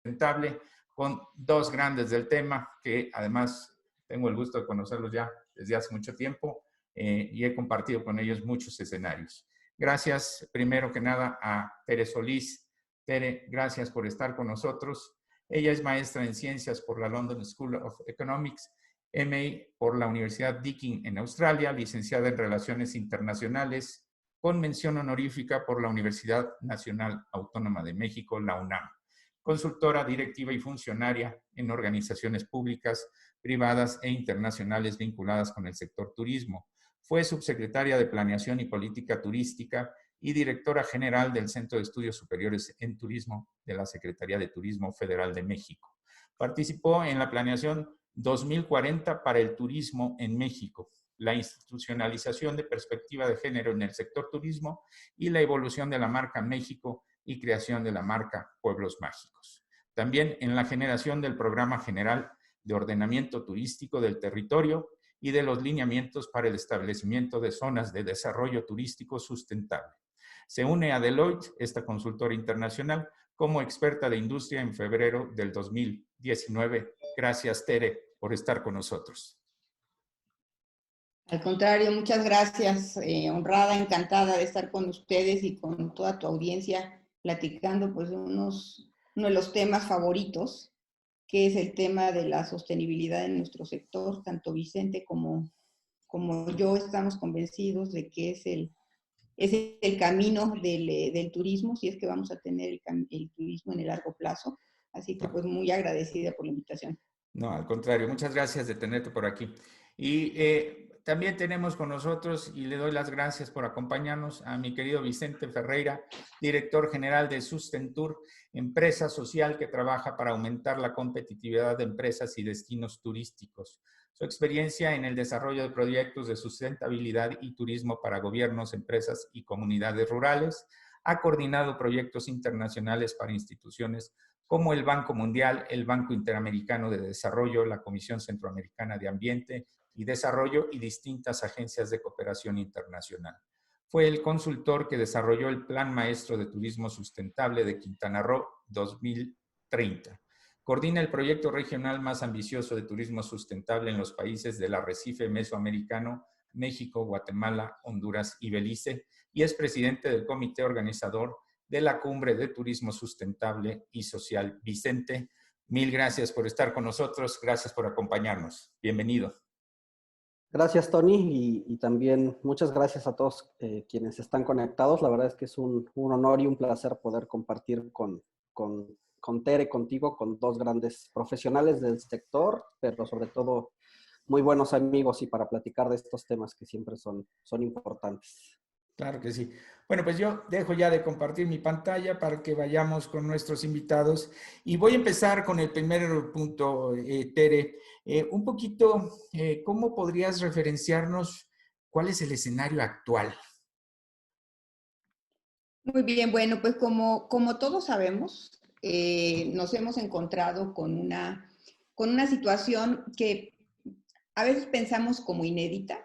sustentable con dos grandes del tema que además tengo el gusto de conocerlos ya desde hace mucho tiempo y he compartido con ellos muchos escenarios. Gracias primero que nada a Tere Solís. Tere, gracias por estar con nosotros. Ella es maestra en ciencias por la London School of Economics, MA por la Universidad Deakin en Australia, licenciada en Relaciones Internacionales, con mención honorífica por la Universidad Nacional Autónoma de México, la UNAM. Consultora directiva y funcionaria en organizaciones públicas, privadas e internacionales vinculadas con el sector turismo. Fue subsecretaria de Planeación y Política Turística y directora general del Centro de Estudios Superiores en Turismo de la Secretaría de Turismo Federal de México. Participó en la planeación 2040 para el turismo en México, la institucionalización de perspectiva de género en el sector turismo y la evolución de la marca México y creación de la marca Pueblos Mágicos. También en la generación del Programa General de Ordenamiento Turístico del Territorio y de los lineamientos para el establecimiento de zonas de desarrollo turístico sustentable. Se une a Deloitte, esta consultora internacional, como experta de industria en febrero del 2019. Gracias, Tere, por estar con nosotros. Al contrario, muchas gracias. Honrada, encantada de estar con ustedes y con toda tu audiencia platicando pues uno de los temas favoritos, que es el tema de la sostenibilidad en nuestro sector. Tanto Vicente como yo estamos convencidos de que es el camino del turismo, si es que vamos a tener el turismo en el largo plazo. Así que pues muy agradecida por la invitación. No, al contrario, muchas gracias de tenerte por aquí. Y también tenemos con nosotros, y le doy las gracias por acompañarnos, a mi querido Vicente Ferreira, director general de Sustentur, empresa social que trabaja para aumentar la competitividad de empresas y destinos turísticos. Su experiencia en el desarrollo de proyectos de sustentabilidad y turismo para gobiernos, empresas y comunidades rurales. Ha coordinado proyectos internacionales para instituciones como el Banco Mundial, el Banco Interamericano de Desarrollo, la Comisión Centroamericana de Ambiente y Desarrollo y distintas agencias de cooperación internacional. Fue el consultor que desarrolló el Plan Maestro de Turismo Sustentable de Quintana Roo 2030. Coordina el proyecto regional más ambicioso de turismo sustentable en los países del arrecife mesoamericano, México, Guatemala, Honduras y Belice, y es presidente del comité organizador de la Cumbre de Turismo Sustentable y Social. Vicente, mil gracias por estar con nosotros, gracias por acompañarnos. Bienvenido. Gracias, Tony, y también muchas gracias a todos quienes están conectados. La verdad es que es un honor y un placer poder compartir con Tere, contigo, con dos grandes profesionales del sector, pero sobre todo muy buenos amigos y para platicar de estos temas que siempre son importantes. Claro que sí. Bueno, pues yo dejo ya de compartir mi pantalla para que vayamos con nuestros invitados. Y voy a empezar con el primer punto, Tere. Un poquito, ¿cómo podrías referenciarnos cuál es el escenario actual? Muy bien, bueno, pues como todos sabemos, nos hemos encontrado con una situación que a veces pensamos como inédita,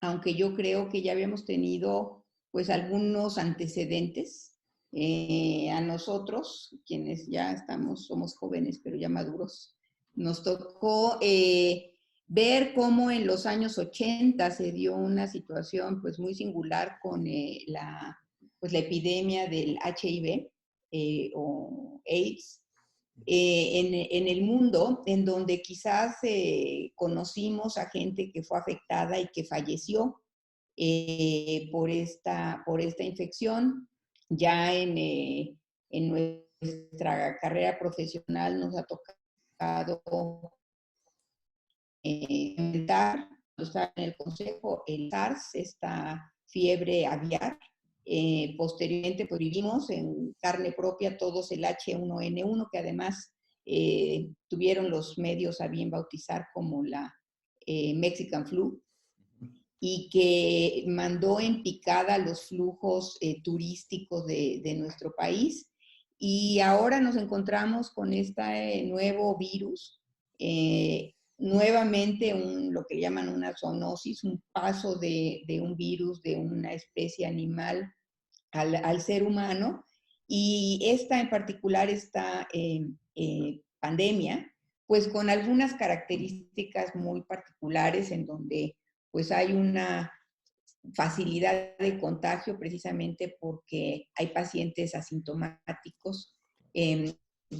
aunque yo creo que ya habíamos tenido pues algunos antecedentes. A nosotros, quienes ya somos jóvenes pero ya maduros, nos tocó ver cómo en los años 80 se dio una situación pues muy singular con la epidemia del HIV o AIDS, en el mundo, en donde quizás conocimos a gente que fue afectada y que falleció por esta infección. Ya en nuestra carrera profesional nos ha tocado enfrentar, cuando estaba en el consejo, el SARS, esta fiebre aviar. Posteriormente pues, vivimos en carne propia todos el H1N1, que además tuvieron los medios a bien bautizar como la Mexican Flu, y que mandó en picada los flujos turísticos de nuestro país. Y ahora nos encontramos con este nuevo virus, nuevamente lo que llaman una zoonosis, un paso de un virus de una especie animal al ser humano, y esta en particular, esta pandemia, pues con algunas características muy particulares en donde pues hay una facilidad de contagio precisamente porque hay pacientes asintomáticos.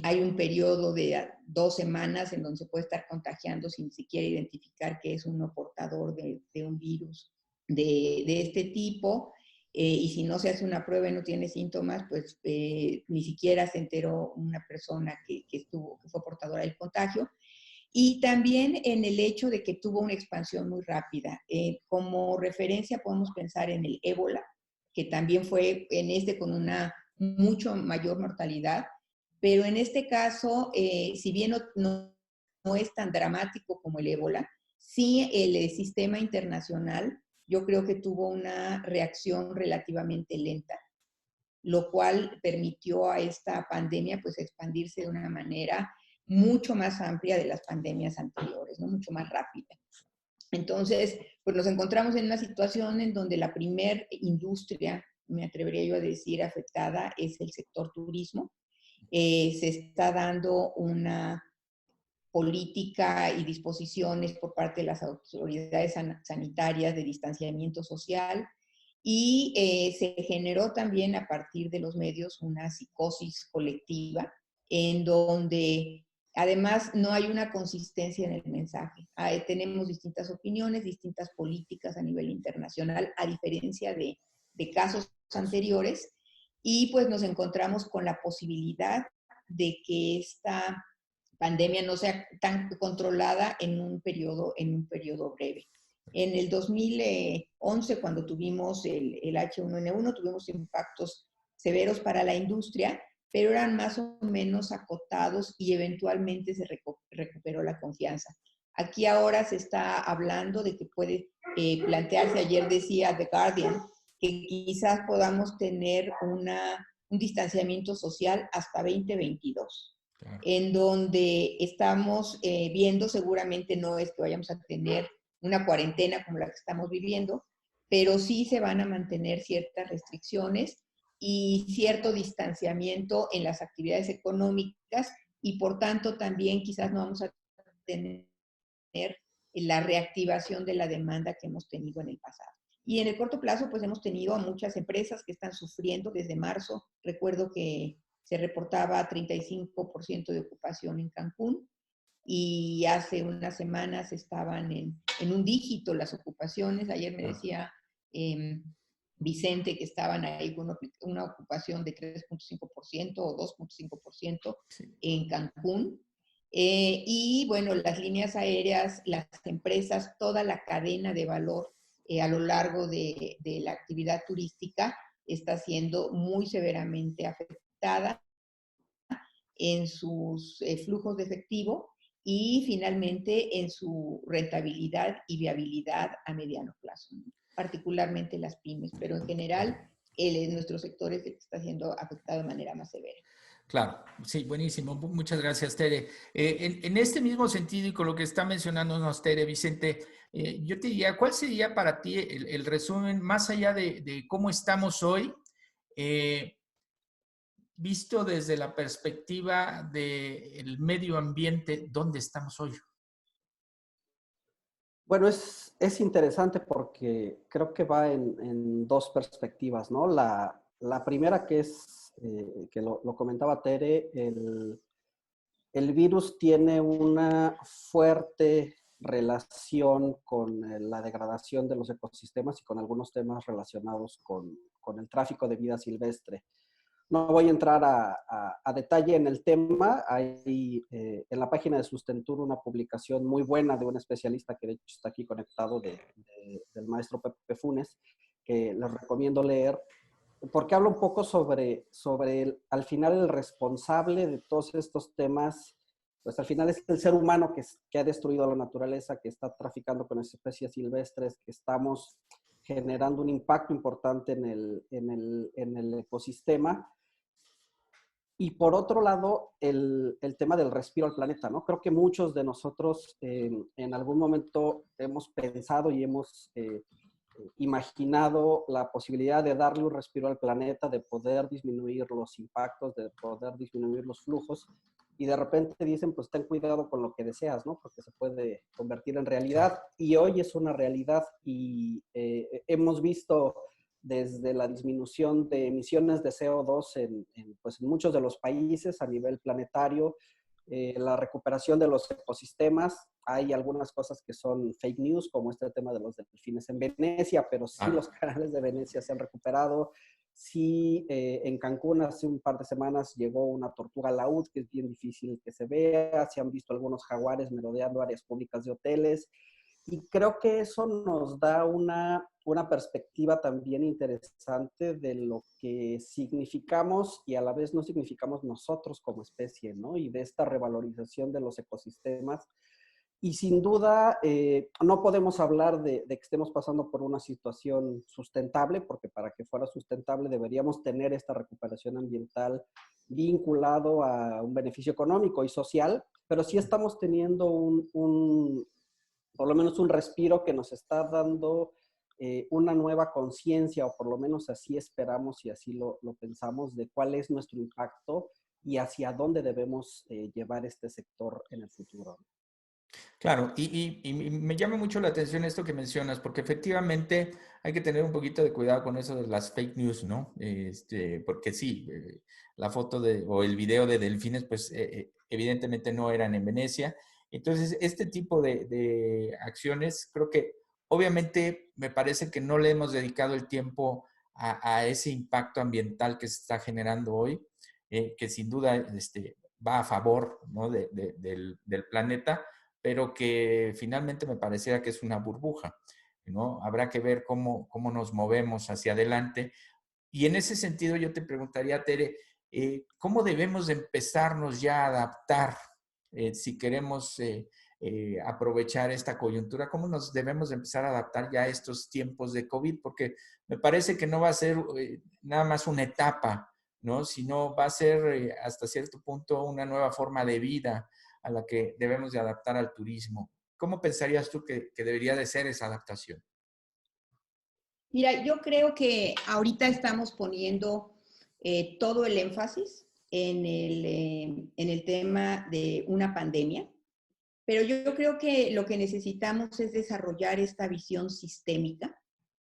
Hay un periodo de 2 semanas en donde se puede estar contagiando sin siquiera identificar que es uno portador de un virus de este tipo. Y si no se hace una prueba y no tiene síntomas, pues ni siquiera se enteró una persona que fue portadora del contagio. Y también en el hecho de que tuvo una expansión muy rápida. Como referencia podemos pensar en el ébola, que también fue con una mucho mayor mortalidad, pero en este caso, si bien no es tan dramático como el ébola, sí el sistema internacional yo creo que tuvo una reacción relativamente lenta, lo cual permitió a esta pandemia pues expandirse de una manera mucho más amplia de las pandemias anteriores, ¿no? Mucho más rápida. Entonces, pues nos encontramos en una situación en donde la primer industria, me atrevería yo a decir, afectada es el sector turismo. Se está dando una política y disposiciones por parte de las autoridades sanitarias de distanciamiento social y se generó también a partir de los medios una psicosis colectiva en donde además no hay una consistencia en el mensaje. Tenemos distintas opiniones, distintas políticas a nivel internacional, a diferencia de casos anteriores, y pues nos encontramos con la posibilidad de que esta pandemia no sea tan controlada en un periodo breve. En el 2011, cuando tuvimos el H1N1, tuvimos impactos severos para la industria, pero eran más o menos acotados y eventualmente se recuperó la confianza. Aquí ahora se está hablando de que puede plantearse, ayer decía The Guardian, que quizás podamos tener un distanciamiento social hasta 2022. Claro. En donde estamos viendo, seguramente no es que vayamos a tener una cuarentena como la que estamos viviendo, pero sí se van a mantener ciertas restricciones y cierto distanciamiento en las actividades económicas y por tanto también quizás no vamos a tener la reactivación de la demanda que hemos tenido en el pasado. Y en el corto plazo, pues hemos tenido a muchas empresas que están sufriendo desde marzo. Recuerdo que se reportaba 35% de ocupación en Cancún y hace unas semanas estaban en un dígito las ocupaciones. Ayer me decía Vicente que estaban ahí con una ocupación de 3.5% o 2.5% en Cancún. Y bueno, las líneas aéreas, las empresas, toda la cadena de valor a lo largo de la actividad turística está siendo muy severamente afectada en sus flujos de efectivo y finalmente en su rentabilidad y viabilidad a mediano plazo, ¿no? Particularmente las pymes, pero en general nuestro sector es el que está siendo afectado de manera más severa. Claro, sí, buenísimo. Muchas gracias, Tere. En este mismo sentido y con lo que está mencionándonos Tere, Vicente, yo te diría, ¿cuál sería para ti el resumen, más allá de cómo estamos hoy, visto desde la perspectiva del medio ambiente, dónde estamos hoy? Bueno, es interesante porque creo que va en dos perspectivas, ¿no? La primera que es, que lo comentaba Tere, el virus tiene una fuerte relación con la degradación de los ecosistemas y con algunos temas relacionados con el tráfico de vida silvestre. No voy a entrar a detalle en el tema. Hay en la página de Sustentur una publicación muy buena de un especialista que de hecho está aquí conectado del maestro Pepe Funes, que les recomiendo leer, porque habla un poco sobre al final el responsable de todos estos temas, pues al final es el ser humano que ha destruido a la naturaleza, que está traficando con especies silvestres, que estamos generando un impacto importante en el ecosistema. Y por otro lado, el tema del respiro al planeta, ¿no? Creo que muchos de nosotros en algún momento hemos pensado y hemos imaginado la posibilidad de darle un respiro al planeta, de poder disminuir los impactos, de poder disminuir los flujos, y de repente dicen, pues ten cuidado con lo que deseas, ¿no? Porque se puede convertir en realidad, y hoy es una realidad, y hemos visto desde la disminución de emisiones de CO2 pues en muchos de los países a nivel planetario, la recuperación de los ecosistemas. Hay algunas cosas que son fake news, como este tema de los delfines en Venecia, pero sí los canales de Venecia se han recuperado. Sí, en Cancún hace un par de semanas llegó una tortuga laúd, que es bien difícil que se vea. Se han visto algunos jaguares merodeando áreas públicas de hoteles. Y creo que eso nos da una perspectiva también interesante de lo que significamos y a la vez no significamos nosotros como especie, ¿no? Y de esta revalorización de los ecosistemas. Y sin duda, no podemos hablar de que estemos pasando por una situación sustentable, porque para que fuera sustentable deberíamos tener esta recuperación ambiental vinculado a un beneficio económico y social, pero sí estamos teniendo por lo menos un respiro que nos está dando una nueva conciencia, o por lo menos así esperamos y así lo pensamos, de cuál es nuestro impacto y hacia dónde debemos llevar este sector en el futuro. Claro, y me llama mucho la atención esto que mencionas, porque efectivamente hay que tener un poquito de cuidado con eso de las fake news, ¿no? Porque sí, la foto o el video de delfines, pues evidentemente no eran en Venecia. Entonces, este tipo de acciones, creo que obviamente me parece que no le hemos dedicado el tiempo a ese impacto ambiental que se está generando hoy, que sin duda va a favor, ¿no? del planeta, pero que finalmente me pareciera que es una burbuja, ¿no? Habrá que ver cómo nos movemos hacia adelante. Y en ese sentido yo te preguntaría, Tere, ¿cómo debemos de empezarnos ya a adaptar si queremos aprovechar esta coyuntura? ¿Cómo nos debemos de empezar a adaptar ya a estos tiempos de COVID? Porque me parece que no va a ser nada más una etapa, ¿no? Sino va a ser hasta cierto punto una nueva forma de vida a la que debemos de adaptar al turismo. ¿Cómo pensarías tú que debería de ser esa adaptación? Mira, yo creo que ahorita estamos poniendo todo el énfasis en el tema de una pandemia, pero yo creo que lo que necesitamos es desarrollar esta visión sistémica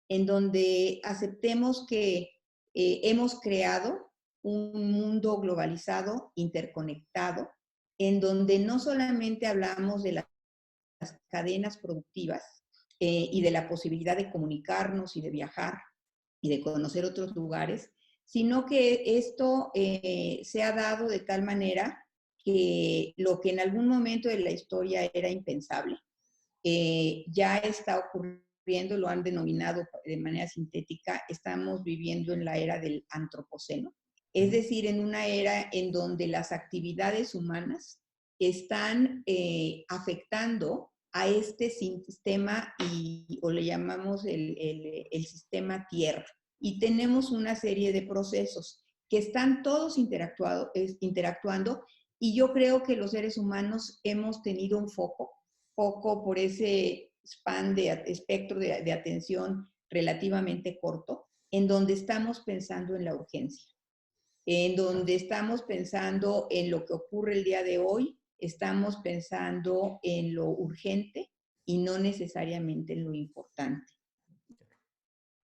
en donde aceptemos que hemos creado un mundo globalizado, interconectado, en donde no solamente hablamos de las cadenas productivas y de la posibilidad de comunicarnos y de viajar y de conocer otros lugares, sino que esto se ha dado de tal manera que lo que en algún momento de la historia era impensable, ya está ocurriendo, lo han denominado de manera sintética, estamos viviendo en la era del antropoceno, es decir, en una era en donde las actividades humanas están afectando a este sistema o le llamamos el sistema Tierra. Y tenemos una serie de procesos que están todos interactuando, y yo creo que los seres humanos hemos tenido un foco por ese span de espectro de atención relativamente corto, en donde estamos pensando en la urgencia, en donde estamos pensando en lo que ocurre el día de hoy, estamos pensando en lo urgente y no necesariamente en lo importante.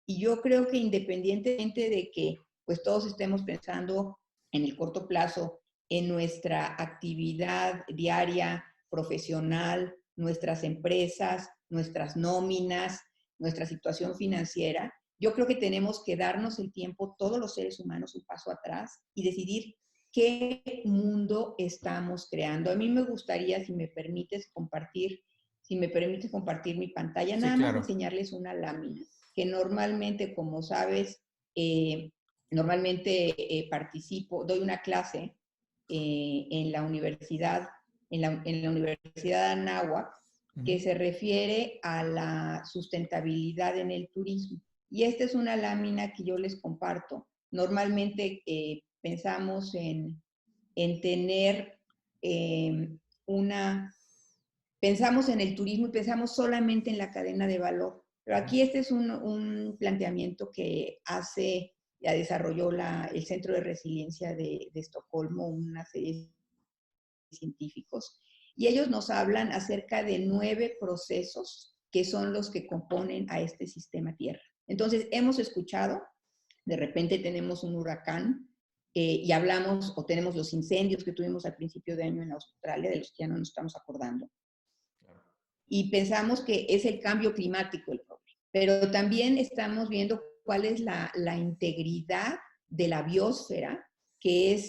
Y yo creo que independientemente de que pues todos estemos pensando en el corto plazo, en nuestra actividad diaria, profesional, nuestras empresas, nuestras nóminas, nuestra situación financiera, yo creo que tenemos que darnos el tiempo, todos los seres humanos, un paso atrás y decidir qué mundo estamos creando. A mí me gustaría, si me permites compartir mi pantalla, Sí, nada más claro. enseñarles una lámina que normalmente, como sabes, normalmente doy una clase en la universidad, en la Universidad de Anáhuac, que se refiere a la sustentabilidad en el turismo. Y esta es una lámina que yo les comparto. Normalmente pensamos en tener pensamos en el turismo y pensamos solamente en la cadena de valor, Pero aquí este es un planteamiento que ya desarrolló el Centro de Resiliencia de Estocolmo, una serie de científicos, y ellos nos hablan acerca de 9 procesos que son los que componen a este sistema Tierra. Entonces, hemos escuchado, de repente tenemos un huracán, y hablamos o tenemos los incendios que tuvimos al principio de año en Australia, de los que ya no nos estamos acordando, y pensamos que es el cambio climático el problema. Pero también estamos viendo cuál es la integridad de la biosfera, que es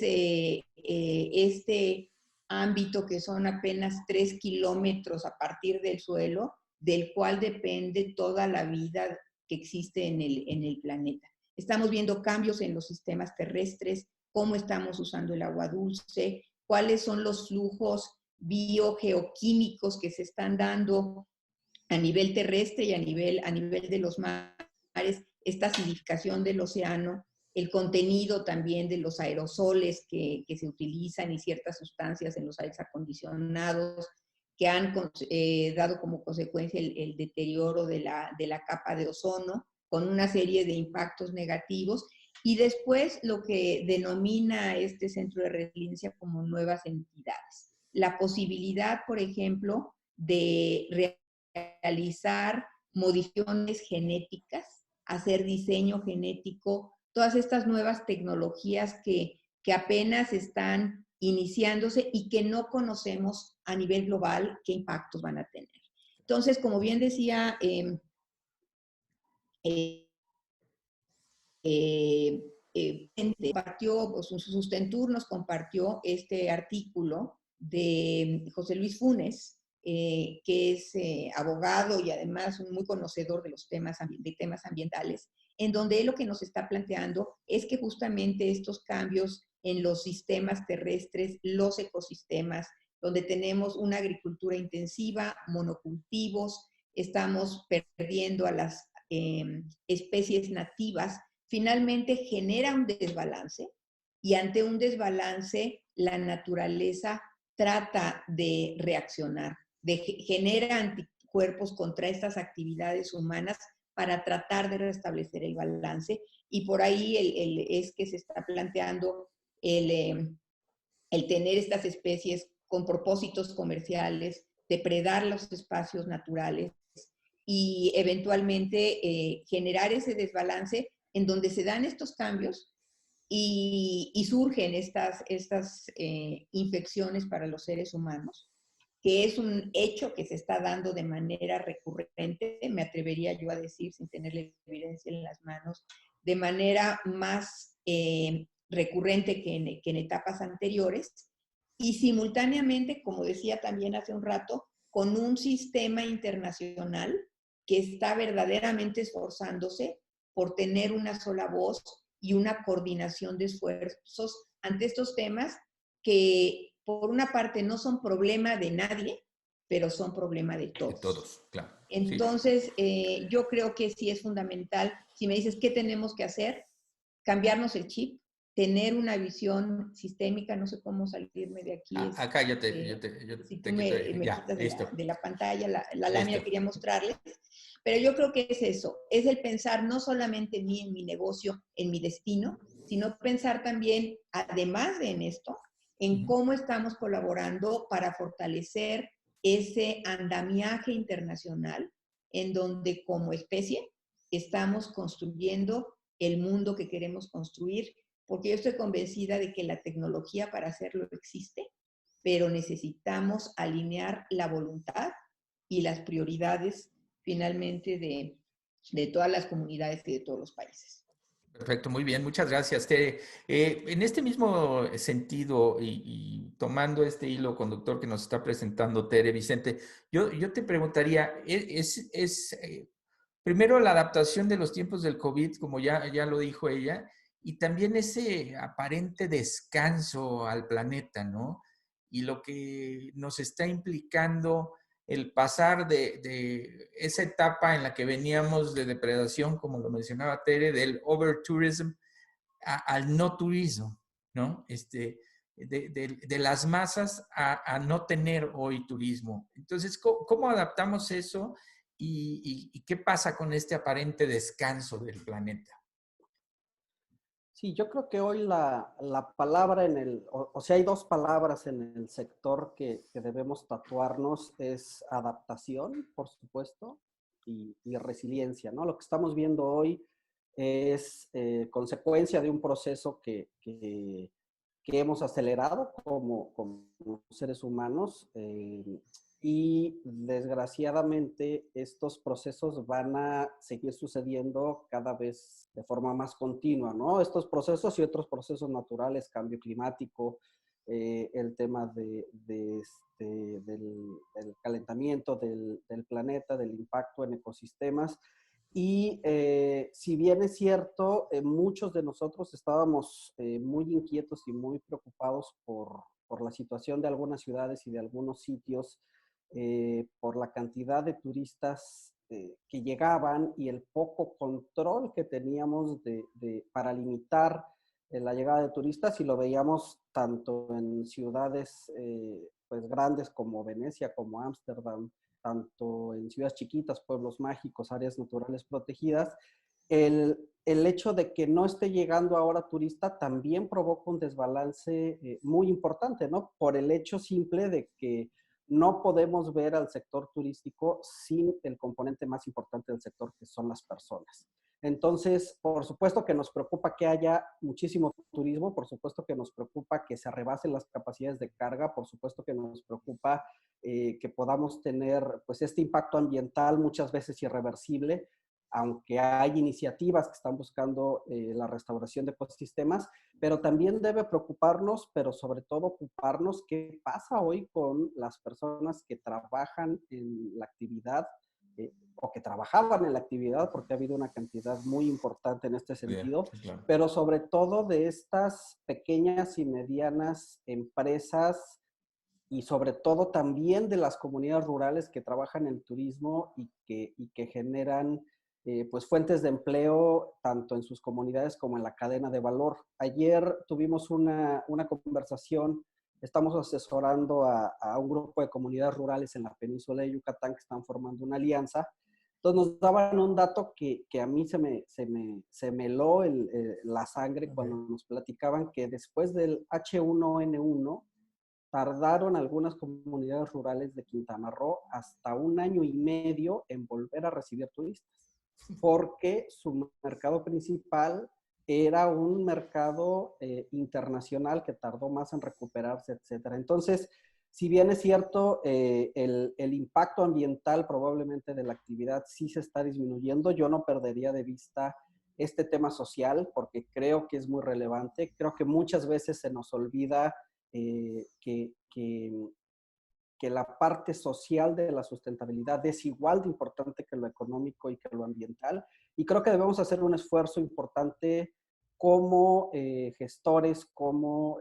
este ámbito que son apenas 3 kilómetros a partir del suelo, del cual depende toda la vida que existe en el planeta. Estamos viendo cambios en los sistemas terrestres, cómo estamos usando el agua dulce, cuáles son los flujos biogeoquímicos que se están dando a nivel terrestre y a nivel de los mares, esta acidificación del océano, el contenido también de los aerosoles que se utilizan y ciertas sustancias en los aires acondicionados que han dado como consecuencia el deterioro de la capa de ozono con una serie de impactos negativos. Y después lo que denomina este centro de resiliencia como nuevas entidades. La posibilidad, por ejemplo, de realizar modificaciones genéticas, hacer diseño genético, todas estas nuevas tecnologías que apenas están iniciándose y que no conocemos a nivel global qué impactos van a tener. Entonces, como bien decía compartió, pues, Sustentur nos compartió este artículo de José Luis Funes, que es abogado y además muy conocedor de los temas ambientales, en donde él lo que nos está planteando es que justamente estos cambios en los sistemas terrestres, los ecosistemas, donde tenemos una agricultura intensiva, monocultivos, estamos perdiendo a las especies nativas, finalmente genera un desbalance y ante un desbalance la naturaleza trata de reaccionar, genera anticuerpos contra estas actividades humanas para tratar de restablecer el balance y por ahí es que se está planteando el tener estas especies con propósitos comerciales, depredar los espacios naturales y eventualmente generar ese desbalance en donde se dan estos cambios y surgen estas infecciones para los seres humanos, que es un hecho que se está dando de manera recurrente, me atrevería yo a decir, sin tener la evidencia en las manos, de manera más recurrente que en etapas anteriores, y simultáneamente, como decía también hace un rato, con un sistema internacional que está verdaderamente esforzándose por tener una sola voz y una coordinación de esfuerzos ante estos temas que, por una parte, no son problema de nadie, pero son problema de todos. De todos, claro. Entonces, yo creo que sí es fundamental, si me dices qué tenemos que hacer, cambiarnos el chip, tener una visión sistémica, no sé cómo salirme de aquí. Acá yo te si tú me ya, quitas de la pantalla, la Listo. lámina quería mostrarles, pero yo creo que es eso, es el pensar no solamente en mí, en mi negocio, en mi destino, sino pensar también, además de en esto, en cómo estamos colaborando para fortalecer ese andamiaje internacional en donde como especie estamos construyendo el mundo que queremos construir, porque yo estoy convencida de que la tecnología para hacerlo existe, pero necesitamos alinear la voluntad y las prioridades finalmente de todas las comunidades y de todos los países. Perfecto, muy bien, muchas gracias, Tere. En este mismo sentido y tomando este hilo conductor que nos está presentando Tere, Vicente, yo te preguntaría, primero la adaptación de los tiempos del COVID, como ya lo dijo ella, y también ese aparente descanso al planeta, ¿no? Y lo que nos está implicando el pasar de esa etapa en la que veníamos de depredación, como lo mencionaba Tere, del overtourism al no turismo, ¿no? De las masas a no tener hoy turismo. Entonces, ¿cómo adaptamos eso? y qué pasa con este aparente descanso del planeta. Sí, yo creo que hoy la palabra o sea, hay dos palabras en el sector que debemos tatuarnos, es adaptación, por supuesto, y resiliencia, ¿no? Lo que estamos viendo hoy es consecuencia de un proceso que hemos acelerado como seres humanos, y desgraciadamente estos procesos van a seguir sucediendo cada vez de forma más continua, ¿no? Estos procesos y otros procesos naturales, cambio climático, el tema del calentamiento del planeta, del impacto en ecosistemas. Y si bien es cierto, muchos de nosotros estábamos muy inquietos y muy preocupados por la situación de algunas ciudades y de algunos sitios, por la cantidad de turistas que llegaban y el poco control que teníamos para limitar la llegada de turistas, y lo veíamos tanto en ciudades pues grandes como Venecia, como Ámsterdam, tanto en ciudades chiquitas, pueblos mágicos, áreas naturales protegidas. El hecho de que no esté llegando ahora turista también provoca un desbalance muy importante, ¿no? Por el hecho simple de que no podemos ver al sector turístico sin el componente más importante del sector, que son las personas. Entonces, por supuesto que nos preocupa que haya muchísimo turismo, por supuesto que nos preocupa que se rebasen las capacidades de carga, por supuesto que nos preocupa que podamos tener pues este impacto ambiental muchas veces irreversible, aunque hay iniciativas que están buscando la restauración de ecosistemas, pero también debe preocuparnos, pero sobre todo ocuparnos qué pasa hoy con las personas que trabajan en la actividad o que trabajaban en la actividad, porque ha habido una cantidad muy importante en este sentido, Sí, claro. pero sobre todo de estas pequeñas y medianas empresas y sobre todo también de las comunidades rurales que trabajan en turismo y que generan pues fuentes de empleo tanto en sus comunidades como en la cadena de valor. Ayer tuvimos una conversación, estamos asesorando a un grupo de comunidades rurales en la península de Yucatán que están formando una alianza. Entonces nos daban un dato que a mí se me heló la sangre cuando nos platicaban que después del H1N1 tardaron algunas comunidades rurales de Quintana Roo hasta 1 año y medio en volver a recibir turistas, porque su mercado principal era un mercado internacional que tardó más en recuperarse, etcétera. Entonces, si bien es cierto, el impacto ambiental probablemente de la actividad sí se está disminuyendo, yo no perdería de vista este tema social porque creo que es muy relevante. Creo que muchas veces se nos olvida que la parte social de la sustentabilidad es igual de importante que lo económico y que lo ambiental. Y creo que debemos hacer un esfuerzo importante como gestores, como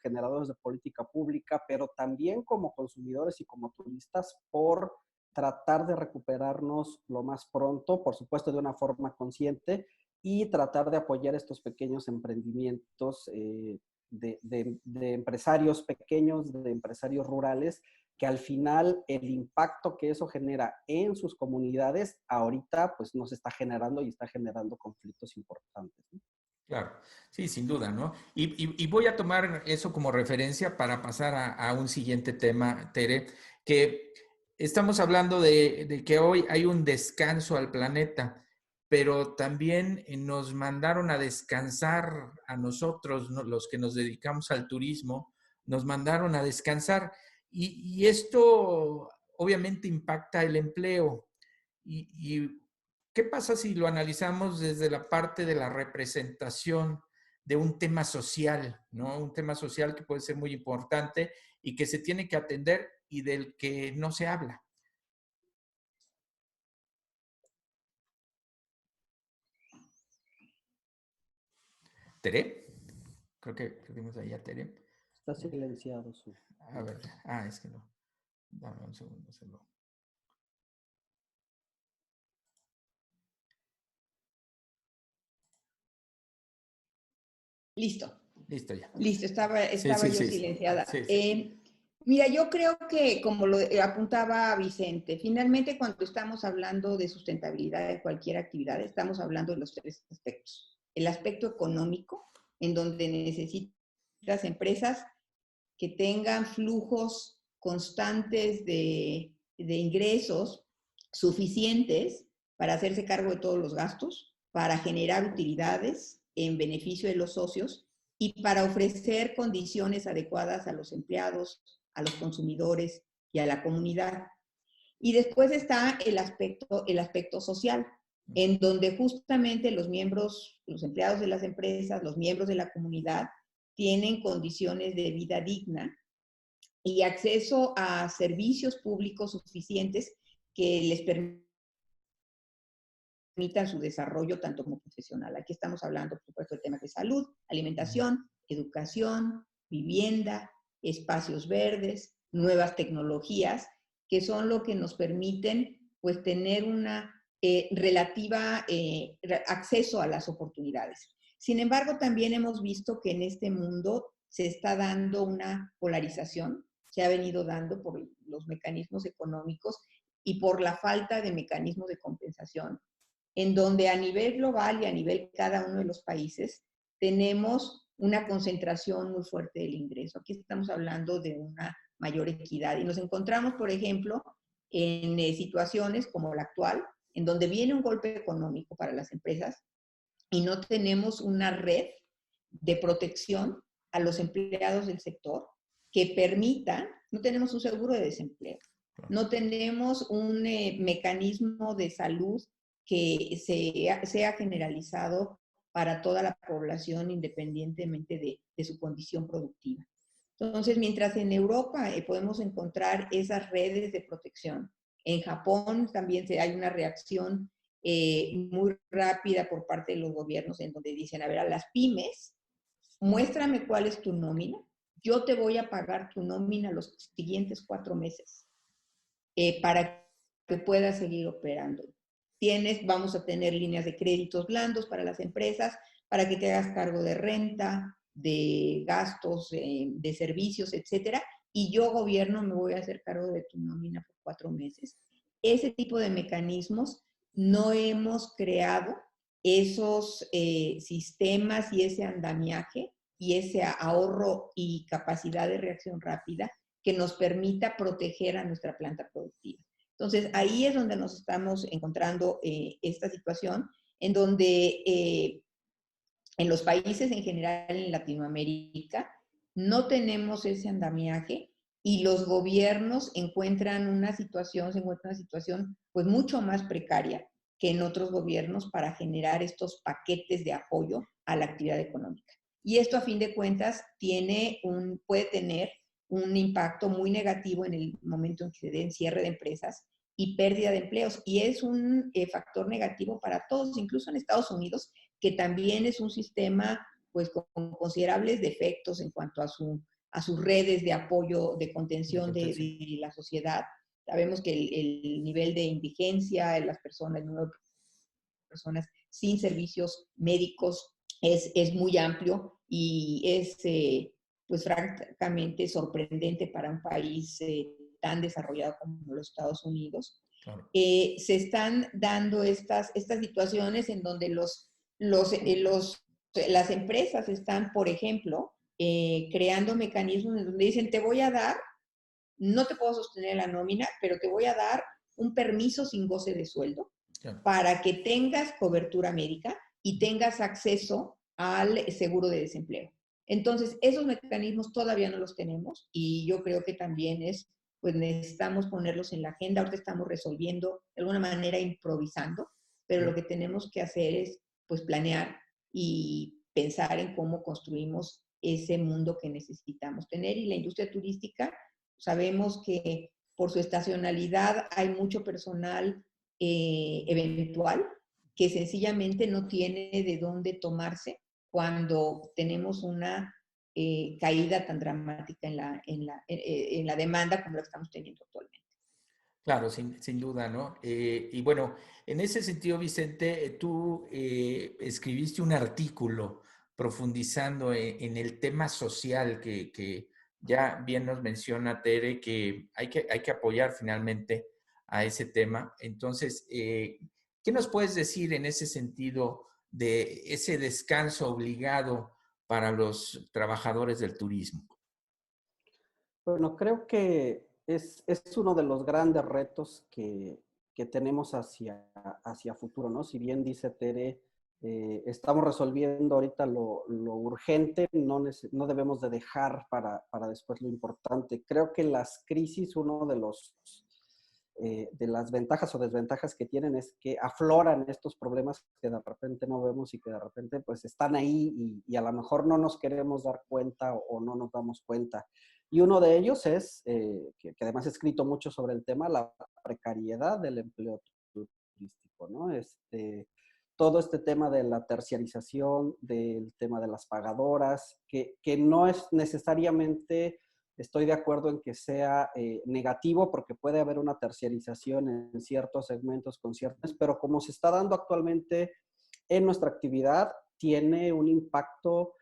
generadores de política pública, pero también como consumidores y como turistas por tratar de recuperarnos lo más pronto, por supuesto de una forma consciente, y tratar de apoyar estos pequeños emprendimientos de empresarios pequeños, de empresarios rurales, que al final el impacto que eso genera en sus comunidades ahorita pues nos está generando y está generando conflictos importantes, ¿no? Claro, sí, sin duda, ¿no? Y voy a tomar eso como referencia para pasar a un siguiente tema, Tere, que estamos hablando de que hoy hay un descanso al planeta, pero también nos mandaron a descansar a nosotros, ¿no? Los que nos dedicamos al turismo, nos mandaron a descansar. Y esto obviamente impacta el empleo. Y ¿qué pasa si lo analizamos desde la parte de la representación de un tema social, ¿no? Un tema social que puede ser muy importante y que se tiene que atender y del que no se habla. ¿Tere? Creo que perdimos ahí a Tere. Está silenciado su... A ver, es que no. Dame un segundo, se lo... Listo. Listo ya. Listo, estaba Sí, sí, yo sí. silenciada. Sí, sí. Mira, yo creo que, como lo apuntaba Vicente, finalmente cuando estamos hablando de sustentabilidad de cualquier actividad, estamos hablando de los tres aspectos. El aspecto económico, en donde necesitas empresas que tengan flujos constantes de ingresos suficientes para hacerse cargo de todos los gastos, para generar utilidades en beneficio de los socios y para ofrecer condiciones adecuadas a los empleados, a los consumidores y a la comunidad. Y después está el aspecto social, en donde justamente los miembros, los empleados de las empresas, los miembros de la comunidad, tienen condiciones de vida digna y acceso a servicios públicos suficientes que les permitan su desarrollo tanto como profesional. Aquí estamos hablando, por supuesto, de temas de salud, alimentación, educación, vivienda, espacios verdes, nuevas tecnologías, que son lo que nos permiten pues tener una relativa acceso a las oportunidades. Sin embargo, también hemos visto que en este mundo se está dando una polarización, se ha venido dando por los mecanismos económicos y por la falta de mecanismos de compensación, en donde a nivel global y a nivel cada uno de los países tenemos una concentración muy fuerte del ingreso. Aquí estamos hablando de una mayor equidad y nos encontramos, por ejemplo, en situaciones como la actual, en donde viene un golpe económico para las empresas y no tenemos una red de protección a los empleados del sector que permita, no tenemos un seguro de desempleo, no tenemos un mecanismo de salud que sea generalizado para toda la población independientemente de su condición productiva. Entonces, mientras en Europa podemos encontrar esas redes de protección, en Japón también hay una reacción muy rápida por parte de los gobiernos en donde dicen, a ver, a las pymes, muéstrame cuál es tu nómina, yo te voy a pagar tu nómina los siguientes 4 meses para que puedas seguir operando. Vamos a tener líneas de créditos blandos para las empresas, para que te hagas cargo de renta, de gastos, de servicios, etcétera, y yo, gobierno, me voy a hacer cargo de tu nómina por 4 meses. Ese tipo de mecanismos no hemos creado esos sistemas y ese andamiaje y ese ahorro y capacidad de reacción rápida que nos permita proteger a nuestra planta productiva. Entonces, ahí es donde nos estamos encontrando esta situación, en donde en los países en general en Latinoamérica no tenemos ese andamiaje y los gobiernos se encuentran una situación pues mucho más precaria que en otros gobiernos para generar estos paquetes de apoyo a la actividad económica. Y esto, a fin de cuentas, puede tener un impacto muy negativo en el momento en que se den cierre de empresas y pérdida de empleos. Y es un factor negativo para todos, incluso en Estados Unidos, que también es un sistema pues con considerables defectos en cuanto a sus redes de apoyo, de contención de la sociedad. Sabemos que el nivel de indigencia en las personas, el número de personas sin servicios médicos es muy amplio y es pues francamente sorprendente para un país tan desarrollado como los Estados Unidos. Claro. Se están dando estas situaciones en donde las empresas están, por ejemplo, creando mecanismos en donde dicen, te voy a dar, no te puedo sostener la nómina, pero te voy a dar un permiso sin goce de sueldo para que tengas cobertura médica y tengas acceso al seguro de desempleo. Entonces, esos mecanismos todavía no los tenemos y yo creo que también pues necesitamos ponerlos en la agenda. Ahorita estamos resolviendo de alguna manera improvisando, pero lo que tenemos que hacer es pues planear y pensar en cómo construimos ese mundo que necesitamos tener. Y la industria turística, sabemos que por su estacionalidad hay mucho personal eventual que sencillamente no tiene de dónde tomarse cuando tenemos una caída tan dramática en la demanda como la estamos teniendo actualmente. Claro, sin duda, ¿no? Y bueno, en ese sentido, Vicente, tú escribiste un artículo profundizando en el tema social que ya bien nos menciona Tere que hay que apoyar finalmente a ese tema. Entonces, ¿qué nos puedes decir en ese sentido de ese descanso obligado para los trabajadores del turismo? Bueno, creo que es uno de los grandes retos que tenemos hacia futuro, ¿no? Si bien dice Tere, estamos resolviendo ahorita lo urgente, no debemos de dejar para después lo importante. Creo que las crisis, uno de las ventajas o desventajas que tienen es que afloran estos problemas que de repente no vemos y que de repente pues están ahí y a lo mejor no nos queremos dar cuenta o no nos damos cuenta. Y uno de ellos es, que además he escrito mucho sobre el tema, la precariedad del empleo turístico, ¿no? Todo este tema de la terciarización, del tema de las pagadoras, que no es necesariamente, estoy de acuerdo en que sea negativo, porque puede haber una terciarización en ciertos segmentos con ciertas, pero como se está dando actualmente en nuestra actividad, tiene un impacto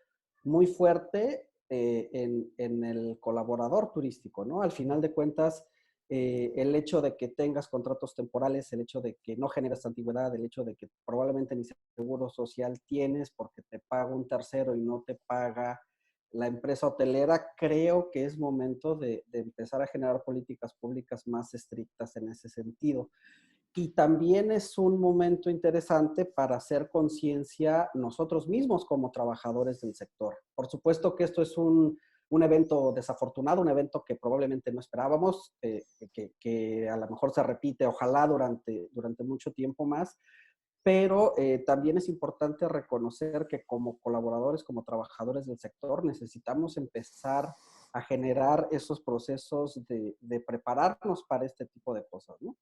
muy fuerte en el colaborador turístico, ¿no? Al final de cuentas, el hecho de que tengas contratos temporales, el hecho de que no generes antigüedad, el hecho de que probablemente ni seguro social tienes porque te paga un tercero y no te paga la empresa hotelera, creo que es momento de empezar a generar políticas públicas más estrictas en ese sentido. Y también es un momento interesante para hacer conciencia nosotros mismos como trabajadores del sector. Por supuesto que esto es un evento desafortunado, un evento que probablemente no esperábamos, que a lo mejor se repite, ojalá durante mucho tiempo más, pero también es importante reconocer que como colaboradores, como trabajadores del sector, necesitamos empezar a generar esos procesos de prepararnos para este tipo de cosas, ¿no?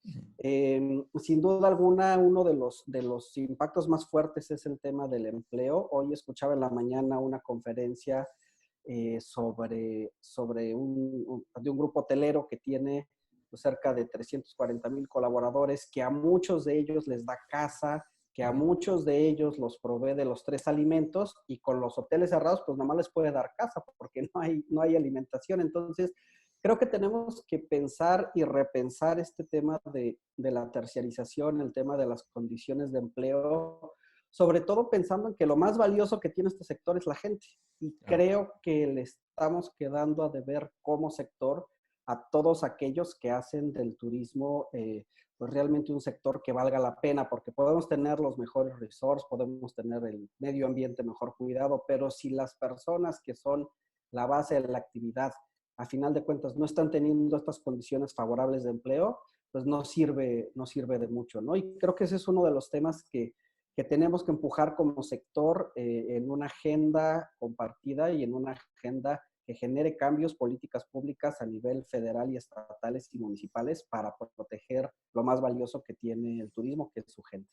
Sin duda alguna, uno de los impactos más fuertes es el tema del empleo. Hoy escuchaba en la mañana una conferencia de un grupo hotelero que tiene pues, cerca de 340,000 colaboradores, que a muchos de ellos les da casa, que a muchos de ellos los provee de los 3 alimentos, y con los hoteles cerrados, pues nada más les puede dar casa, porque no hay alimentación. Entonces, creo que tenemos que pensar y repensar este tema de la terciarización, el tema de las condiciones de empleo, sobre todo pensando en que lo más valioso que tiene este sector es la gente. Y creo que le estamos quedando a deber como sector a todos aquellos que hacen del turismo pues realmente un sector que valga la pena, porque podemos tener los mejores resorts, podemos tener el medio ambiente mejor cuidado, pero si las personas que son la base de la actividad, a final de cuentas, no están teniendo estas condiciones favorables de empleo, pues no sirve de mucho, ¿no? Y creo que ese es uno de los temas que tenemos que empujar como sector en una agenda compartida y en una agenda que genere cambios, políticas públicas a nivel federal y estatales y municipales para proteger lo más valioso que tiene el turismo, que es su gente.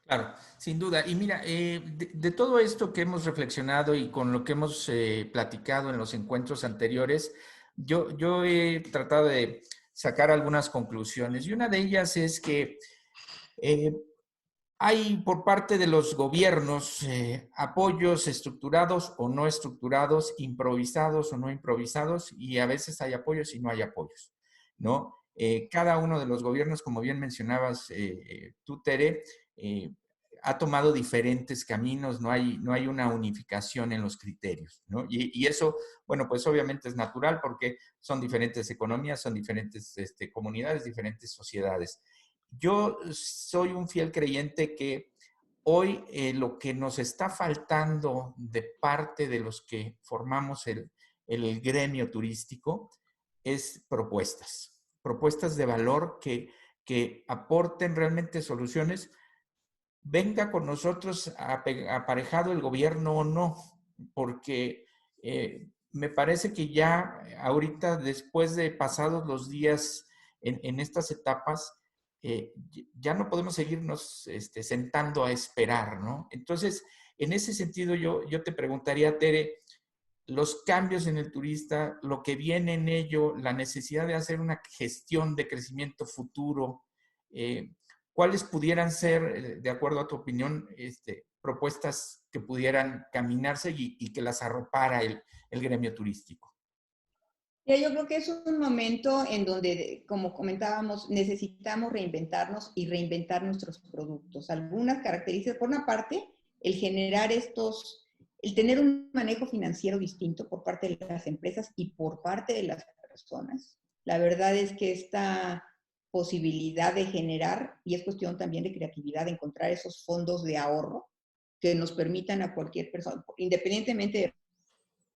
Claro, sin duda. Y mira, de todo esto que hemos reflexionado y con lo que hemos platicado en los encuentros anteriores, yo he tratado de sacar algunas conclusiones y una de ellas es que eh, hay por parte de los gobiernos apoyos estructurados o no estructurados, improvisados o no improvisados, y a veces hay apoyos y no hay apoyos, ¿no? Cada uno de los gobiernos, como bien mencionabas tú, Tere, ha tomado diferentes caminos, no hay una unificación en los criterios, ¿no? Y eso, bueno, pues obviamente es natural porque son diferentes economías, son diferentes comunidades, diferentes sociedades. Yo soy un fiel creyente que hoy lo que nos está faltando de parte de los que formamos el gremio turístico es propuestas de valor que aporten realmente soluciones, venga con nosotros aparejado el gobierno o no, porque me parece que ya ahorita, después de pasados los días en estas etapas, ya no podemos seguirnos sentando a esperar, ¿no? Entonces, en ese sentido, yo te preguntaría, Tere, los cambios en el turista, lo que viene en ello, la necesidad de hacer una gestión de crecimiento futuro, ¿cuáles pudieran ser, de acuerdo a tu opinión, propuestas que pudieran caminarse y que las arropara el gremio turístico? Ya, yo creo que es un momento en donde, como comentábamos, necesitamos reinventarnos y reinventar nuestros productos. Algunas características, por una parte, el generar el tener un manejo financiero distinto por parte de las empresas y por parte de las personas. La verdad es que esta posibilidad de generar, y es cuestión también de creatividad, de encontrar esos fondos de ahorro que nos permitan a cualquier persona, independientemente de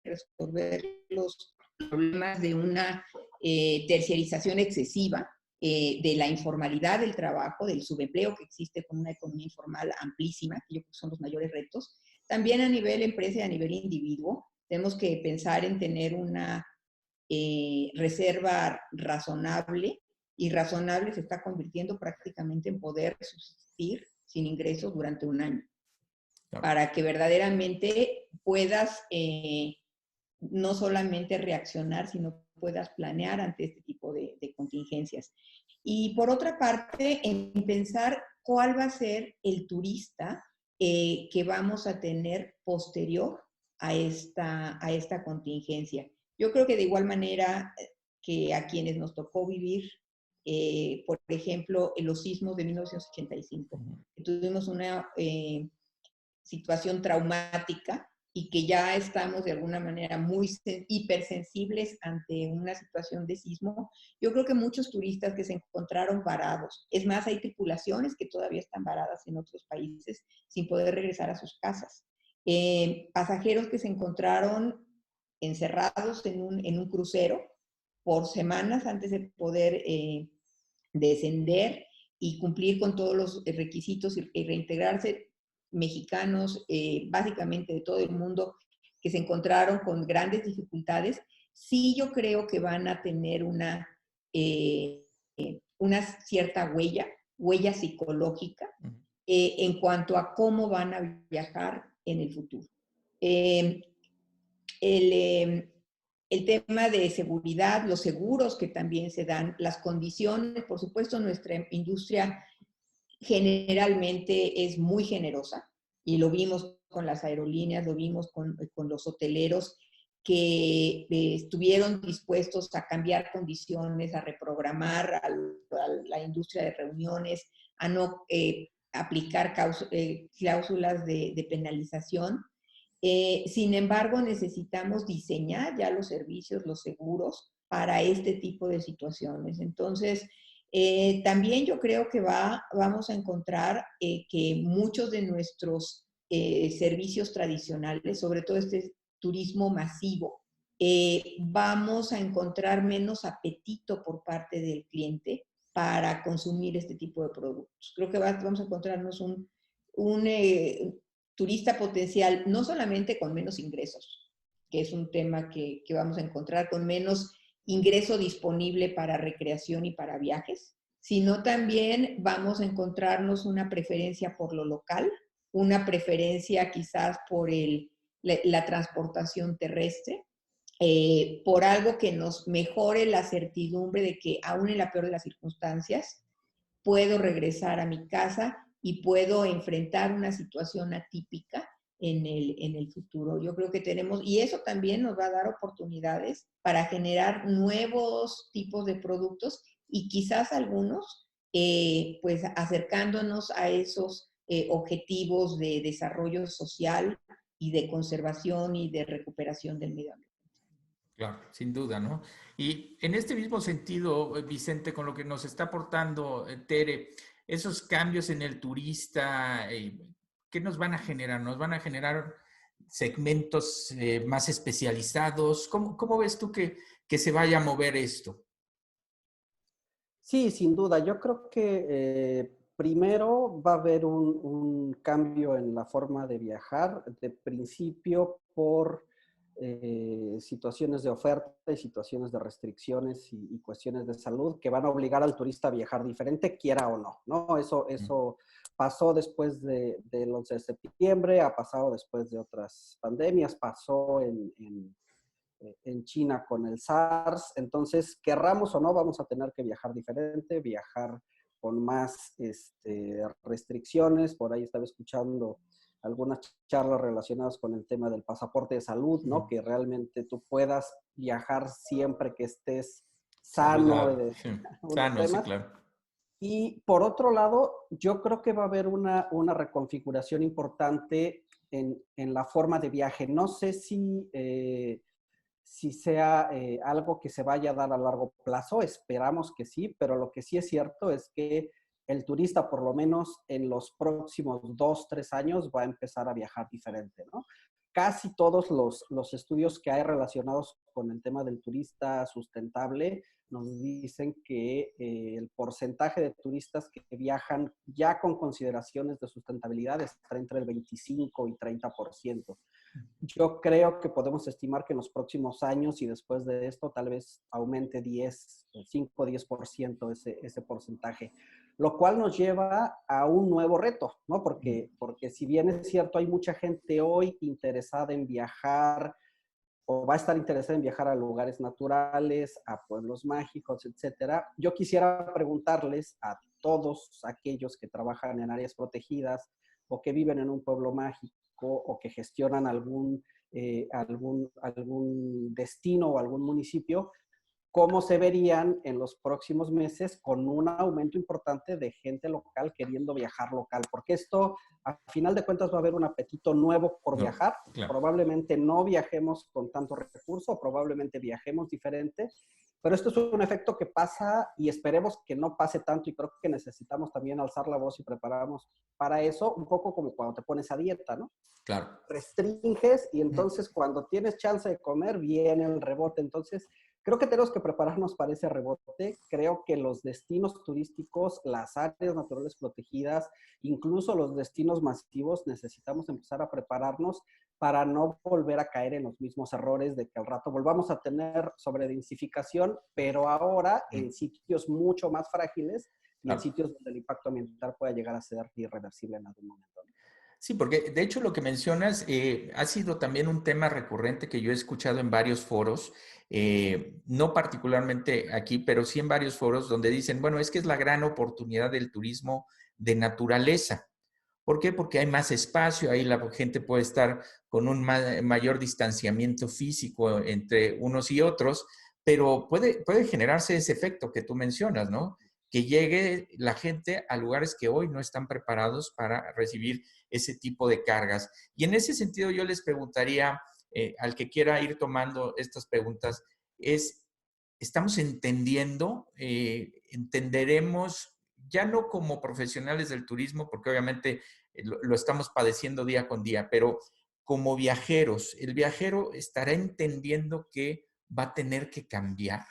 resolver los problemas de una terciarización excesiva, de la informalidad del trabajo, del subempleo que existe con una economía informal amplísima, que yo creo que son los mayores retos. También a nivel empresa y a nivel individuo, tenemos que pensar en tener una reserva razonable, y razonable se está convirtiendo prácticamente en poder subsistir sin ingresos durante un año, Claro. para que verdaderamente puedas no solamente reaccionar, sino puedas planear ante este tipo de contingencias. Y por otra parte, en pensar cuál va a ser el turista que vamos a tener posterior a esta contingencia. Yo creo que de igual manera que a quienes nos tocó vivir, por ejemplo, en los sismos de 1985, que tuvimos una situación traumática y que ya estamos de alguna manera muy hipersensibles ante una situación de sismo. Yo creo que muchos turistas que se encontraron varados, es más, hay tripulaciones que todavía están varadas en otros países sin poder regresar a sus casas. Pasajeros que se encontraron encerrados en un crucero por semanas antes de poder descender y cumplir con todos los requisitos y reintegrarse, mexicanos, básicamente de todo el mundo, que se encontraron con grandes dificultades. Sí, yo creo que van a tener una cierta huella psicológica, en cuanto a cómo van a viajar en el futuro. Eh, el, el tema de seguridad, los seguros que también se dan, las condiciones, por supuesto, nuestra industria generalmente es muy generosa, y lo vimos con las aerolíneas, lo vimos con los hoteleros, que estuvieron dispuestos a cambiar condiciones, a reprogramar a la industria de reuniones, a no aplicar cláusulas de penalización. Sin embargo, necesitamos diseñar ya los servicios, los seguros para este tipo de situaciones. Entonces, también yo creo que vamos a encontrar que muchos de nuestros servicios tradicionales, sobre todo este turismo masivo, vamos a encontrar menos apetito por parte del cliente para consumir este tipo de productos. Creo que vamos a encontrarnos un turista potencial, no solamente con menos ingresos, que es un tema que vamos a encontrar, con menos ingreso disponible para recreación y para viajes, sino también vamos a encontrarnos una preferencia por lo local, una preferencia quizás por la transportación terrestre, por algo que nos mejore la certidumbre de que aún en la peor de las circunstancias puedo regresar a mi casa y puedo enfrentar una situación atípica en el futuro. Yo creo que tenemos, y eso también nos va a dar oportunidades para generar nuevos tipos de productos, y quizás algunos, pues acercándonos a esos objetivos de desarrollo social y de conservación y de recuperación del medio ambiente. Claro, sin duda, ¿no? Y en este mismo sentido, Vicente, con lo que nos está aportando Tere, esos cambios en el turista, ¿qué nos van a generar? ¿Nos van a generar segmentos más especializados? ¿Cómo ves tú que se vaya a mover esto? Sí, sin duda. Yo creo que primero va a haber un cambio en la forma de viajar, de principio por situaciones de oferta y situaciones de restricciones y cuestiones de salud que van a obligar al turista a viajar diferente, quiera o no, ¿no? Eso pasó después del 11 de septiembre, ha pasado después de otras pandemias, pasó en China con el SARS. Entonces, querramos o no, vamos a tener que viajar diferente, viajar con más restricciones. Por ahí estaba escuchando algunas charlas relacionadas con el tema del pasaporte de salud, ¿no? Que realmente tú puedas viajar siempre que estés sano Saludable, de sí. algunos Sano, sí, temas. claro. Y por otro lado, yo creo que va a haber una reconfiguración importante en la forma de viaje. No sé si sea algo que se vaya a dar a largo plazo, esperamos que sí, pero lo que sí es cierto es que el turista, por lo menos en los próximos 2, 3 años, va a empezar a viajar diferente, ¿no? Casi todos los estudios que hay relacionados con el tema del turista sustentable nos dicen que el porcentaje de turistas que viajan ya con consideraciones de sustentabilidad está entre el 25 y 30%. Yo creo que podemos estimar que en los próximos años y después de esto tal vez aumente 5 o 10% ese porcentaje, lo cual nos lleva a un nuevo reto, ¿no? Porque si bien es cierto, hay mucha gente hoy interesada en viajar o va a estar interesada en viajar a lugares naturales, a pueblos mágicos, etcétera. Yo quisiera preguntarles a todos aquellos que trabajan en áreas protegidas o que viven en un pueblo mágico o que gestionan algún destino o algún municipio, cómo se verían en los próximos meses con un aumento importante de gente local queriendo viajar local, porque esto, a final de cuentas, va a haber un apetito nuevo por No, viajar. claro. Probablemente no viajemos con tanto recurso, probablemente viajemos diferente, pero esto es un efecto que pasa y esperemos que no pase tanto, y creo que necesitamos también alzar la voz y prepararnos para eso, un poco como cuando te pones a dieta, ¿no? Claro. Restringes y entonces cuando tienes chance de comer viene el rebote. Entonces creo que tenemos que prepararnos para ese rebote. Creo que los destinos turísticos, las áreas naturales protegidas, incluso los destinos masivos, necesitamos empezar a prepararnos para no volver a caer en los mismos errores de que al rato volvamos a tener sobredensificación, pero ahora en sitios mucho más frágiles y en Claro. sitios donde el impacto ambiental pueda llegar a ser irreversible en algún momento. Sí, porque de hecho lo que mencionas ha sido también un tema recurrente que yo he escuchado en varios foros, no particularmente aquí, pero sí en varios foros donde dicen, bueno, es que es la gran oportunidad del turismo de naturaleza. ¿Por qué? Porque hay más espacio, ahí la gente puede estar con un mayor distanciamiento físico entre unos y otros, pero puede generarse ese efecto que tú mencionas, ¿no? Que llegue la gente a lugares que hoy no están preparados para recibir ese tipo de cargas. Y en ese sentido yo les preguntaría, al que quiera ir tomando estas preguntas, ¿estamos entendiendo, entenderemos, ya no como profesionales del turismo, porque obviamente lo estamos padeciendo día con día, pero como viajeros, el viajero estará entendiendo que va a tener que cambiar?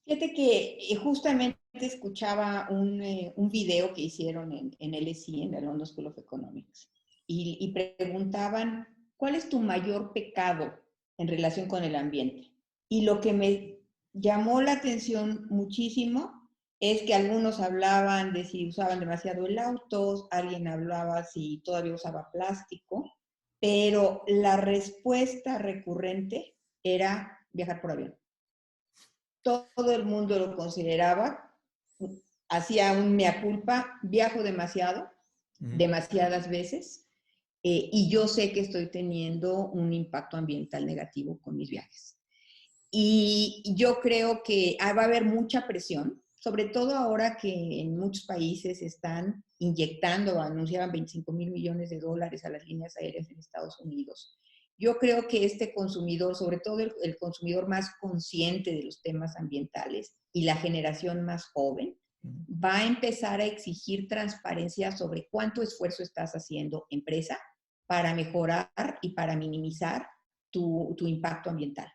Fíjate que justamente escuchaba un video que hicieron en LSE, en la London School of Economics, y preguntaban, ¿cuál es tu mayor pecado en relación con el ambiente? Y lo que me llamó la atención muchísimo es que algunos hablaban de si usaban demasiado el auto, alguien hablaba si todavía usaba plástico, pero la respuesta recurrente era viajar por avión. Todo el mundo lo consideraba, hacía un mea culpa, viajo demasiado, demasiadas veces, y yo sé que estoy teniendo un impacto ambiental negativo con mis viajes. Y yo creo que va a haber mucha presión, sobre todo ahora que en muchos países están inyectando, anunciaban 25,000 millones de dólares a las líneas aéreas en Estados Unidos. Yo creo que este consumidor, sobre todo el consumidor más consciente de los temas ambientales y la generación más joven, va a empezar a exigir transparencia sobre cuánto esfuerzo estás haciendo, empresa, para mejorar y para minimizar tu impacto ambiental.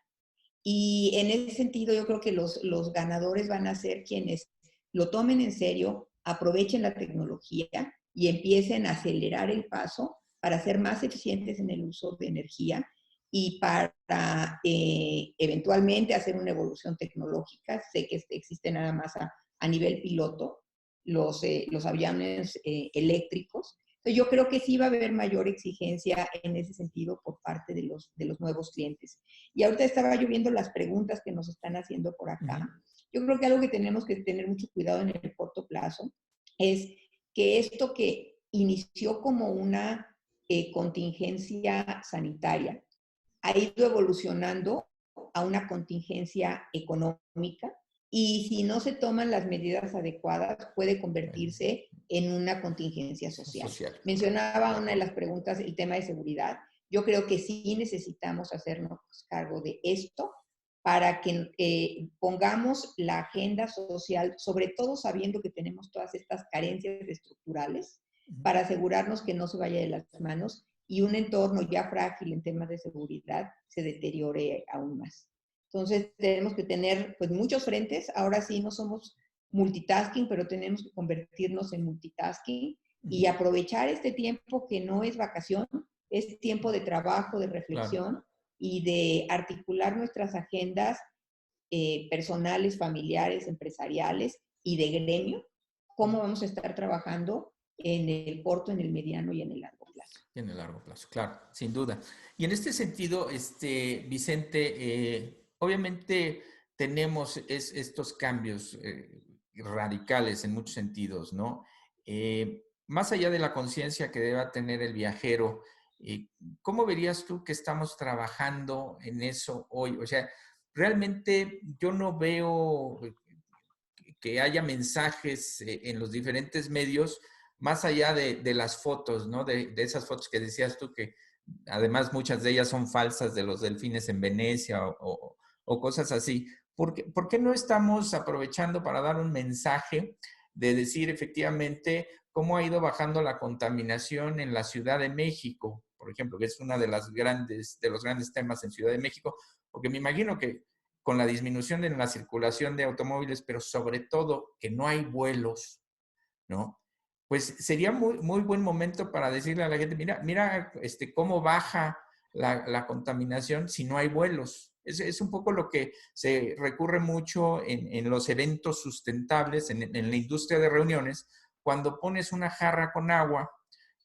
Y en ese sentido yo creo que los ganadores van a ser quienes lo tomen en serio, aprovechen la tecnología y empiecen a acelerar el paso para ser más eficientes en el uso de energía y para eventualmente hacer una evolución tecnológica. Sé que existe nada más a nivel piloto los aviones eléctricos. Entonces yo creo que sí va a haber mayor exigencia en ese sentido por parte de los nuevos clientes. Y ahorita estaba yo viendo las preguntas que nos están haciendo por acá. Yo creo que algo que tenemos que tener mucho cuidado en el corto plazo es que esto que inició como una contingencia sanitaria, ha ido evolucionando a una contingencia económica y si no se toman las medidas adecuadas puede convertirse en una contingencia social. Mencionaba una de las preguntas el tema de seguridad. Yo creo que sí necesitamos hacernos cargo de esto para que pongamos la agenda social, sobre todo sabiendo que tenemos todas estas carencias estructurales, para asegurarnos que no se vaya de las manos y un entorno ya frágil en temas de seguridad se deteriore aún más. Entonces, tenemos que tener pues muchos frentes. Ahora sí no somos multitasking, pero tenemos que convertirnos en multitasking y aprovechar este tiempo que no es vacación, es tiempo de trabajo, de reflexión, claro, y de articular nuestras agendas personales, familiares, empresariales y de gremio, cómo vamos a estar trabajando en el corto, en el mediano y en el largo plazo. En el largo plazo, claro, sin duda. Y en este sentido, Vicente, obviamente tenemos estos cambios radicales en muchos sentidos, ¿no? Más allá de la conciencia que deba tener el viajero, ¿cómo verías tú que estamos trabajando en eso hoy? O sea, realmente yo no veo que haya mensajes en los diferentes medios, más allá de las fotos, ¿no? De esas fotos que decías tú, que además muchas de ellas son falsas, de los delfines en Venecia o cosas así. ¿Por qué no estamos aprovechando para dar un mensaje de decir efectivamente cómo ha ido bajando la contaminación en la Ciudad de México, por ejemplo, que es una de los grandes temas en Ciudad de México? Porque me imagino que con la disminución de la circulación de automóviles, pero sobre todo que no hay vuelos, ¿no? Pues sería muy buen momento para decirle a la gente, mira cómo baja la contaminación si no hay vuelos. Es un poco lo que se recurre mucho en los eventos sustentables, en la industria de reuniones, cuando pones una jarra con agua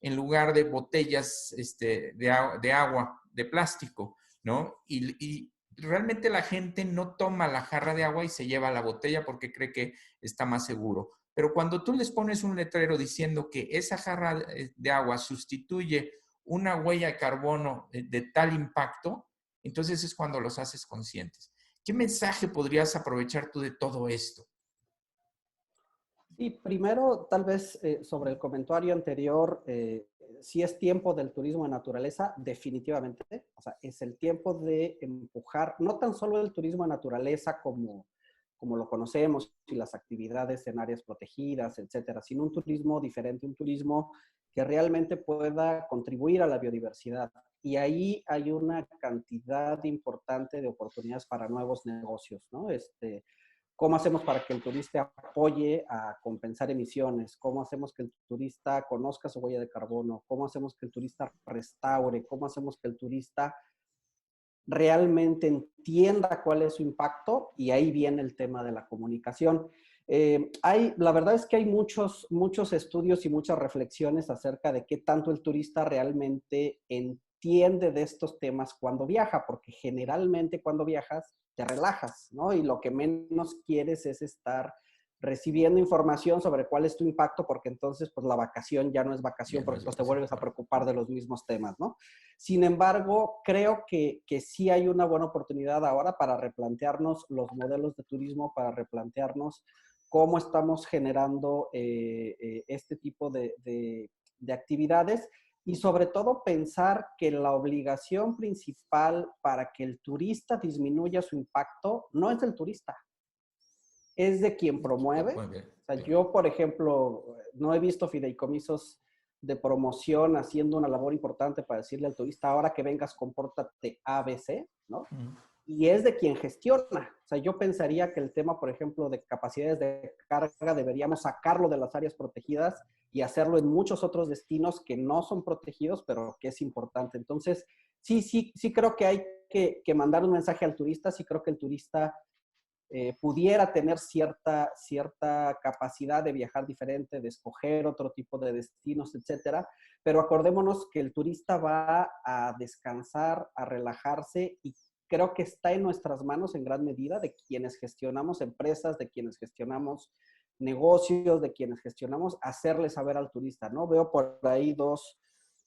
en lugar de botellas de agua, de plástico, ¿no? Y realmente la gente no toma la jarra de agua y se lleva la botella porque cree que está más seguro. Pero cuando tú les pones un letrero diciendo que esa jarra de agua sustituye una huella de carbono de tal impacto, entonces es cuando los haces conscientes. ¿Qué mensaje podrías aprovechar tú de todo esto? Sí, primero, tal vez sobre el comentario anterior, si es tiempo del turismo de naturaleza, definitivamente, o sea, es el tiempo de empujar, no tan solo el turismo de naturaleza como lo conocemos y las actividades en áreas protegidas, etcétera, sino un turismo diferente, un turismo que realmente pueda contribuir a la biodiversidad. Y ahí hay una cantidad importante de oportunidades para nuevos negocios, ¿no? ¿Cómo hacemos para que el turista apoye a compensar emisiones? ¿Cómo hacemos que el turista conozca su huella de carbono? ¿Cómo hacemos que el turista restaure? ¿Cómo hacemos que el turista realmente entienda cuál es su impacto? Y ahí viene el tema de la comunicación. La verdad es que hay muchos estudios y muchas reflexiones acerca de qué tanto el turista realmente entiende de estos temas cuando viaja, porque generalmente cuando viajas te relajas, ¿no? Y lo que menos quieres es estar recibiendo información sobre cuál es tu impacto, porque entonces pues la vacación ya no es vacación, porque pues te vuelves a preocupar de los mismos temas, ¿no? Sin embargo, creo que sí hay una buena oportunidad ahora para replantearnos los modelos de turismo, para replantearnos cómo estamos generando este tipo de actividades y sobre todo pensar que la obligación principal para que el turista disminuya su impacto no es del turista, es de quien promueve. O sea, yo, por ejemplo, no he visto fideicomisos de promoción haciendo una labor importante para decirle al turista, ahora que vengas, compórtate ABC, ¿no? Y es de quien gestiona. O sea, yo pensaría que el tema, por ejemplo, de capacidades de carga, deberíamos sacarlo de las áreas protegidas y hacerlo en muchos otros destinos que no son protegidos, pero que es importante. Entonces, sí creo que hay que mandar un mensaje al turista. Sí creo que el turista pudiera tener cierta capacidad de viajar diferente, de escoger otro tipo de destinos, etcétera. Pero acordémonos que el turista va a descansar, a relajarse, y creo que está en nuestras manos en gran medida de quienes gestionamos empresas, de quienes gestionamos negocios, de quienes gestionamos, hacerle saber al turista, ¿no? Veo por ahí dos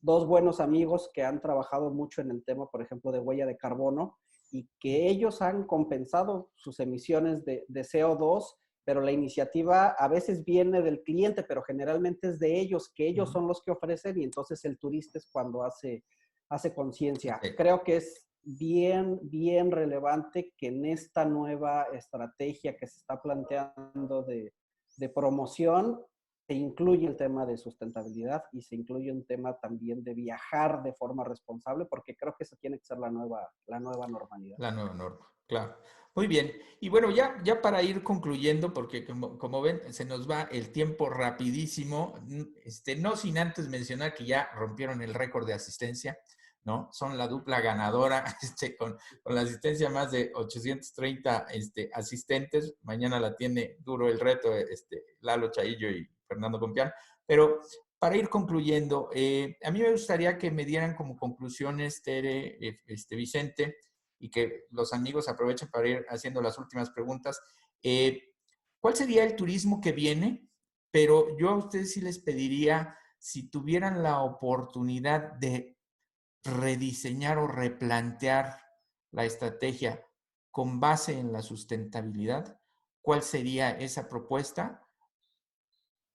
buenos amigos que han trabajado mucho en el tema, por ejemplo, de huella de carbono, y que ellos han compensado sus emisiones de CO2, pero la iniciativa a veces viene del cliente, pero generalmente es de ellos, que ellos son los que ofrecen, y entonces el turista es cuando hace conciencia. Sí. Creo que es bien relevante que en esta nueva estrategia que se está planteando de promoción se incluye el tema de sustentabilidad y se incluye un tema también de viajar de forma responsable, porque creo que eso tiene que ser la nueva normalidad. La nueva norma, claro. Muy bien. Y bueno, ya para ir concluyendo, porque como ven, se nos va el tiempo rapidísimo, no sin antes mencionar que ya rompieron el récord de asistencia, ¿no? Son la dupla ganadora, con la asistencia más de 830 asistentes. Mañana la tiene duro el reto, Lalo Chaillo y Fernando Compián. Pero para ir concluyendo, a mí me gustaría que me dieran como conclusiones, Tere, Vicente, y que los amigos aprovechen para ir haciendo las últimas preguntas. ¿Cuál sería el turismo que viene? Pero yo a ustedes sí les pediría, si tuvieran la oportunidad de rediseñar o replantear la estrategia con base en la sustentabilidad, ¿cuál sería esa propuesta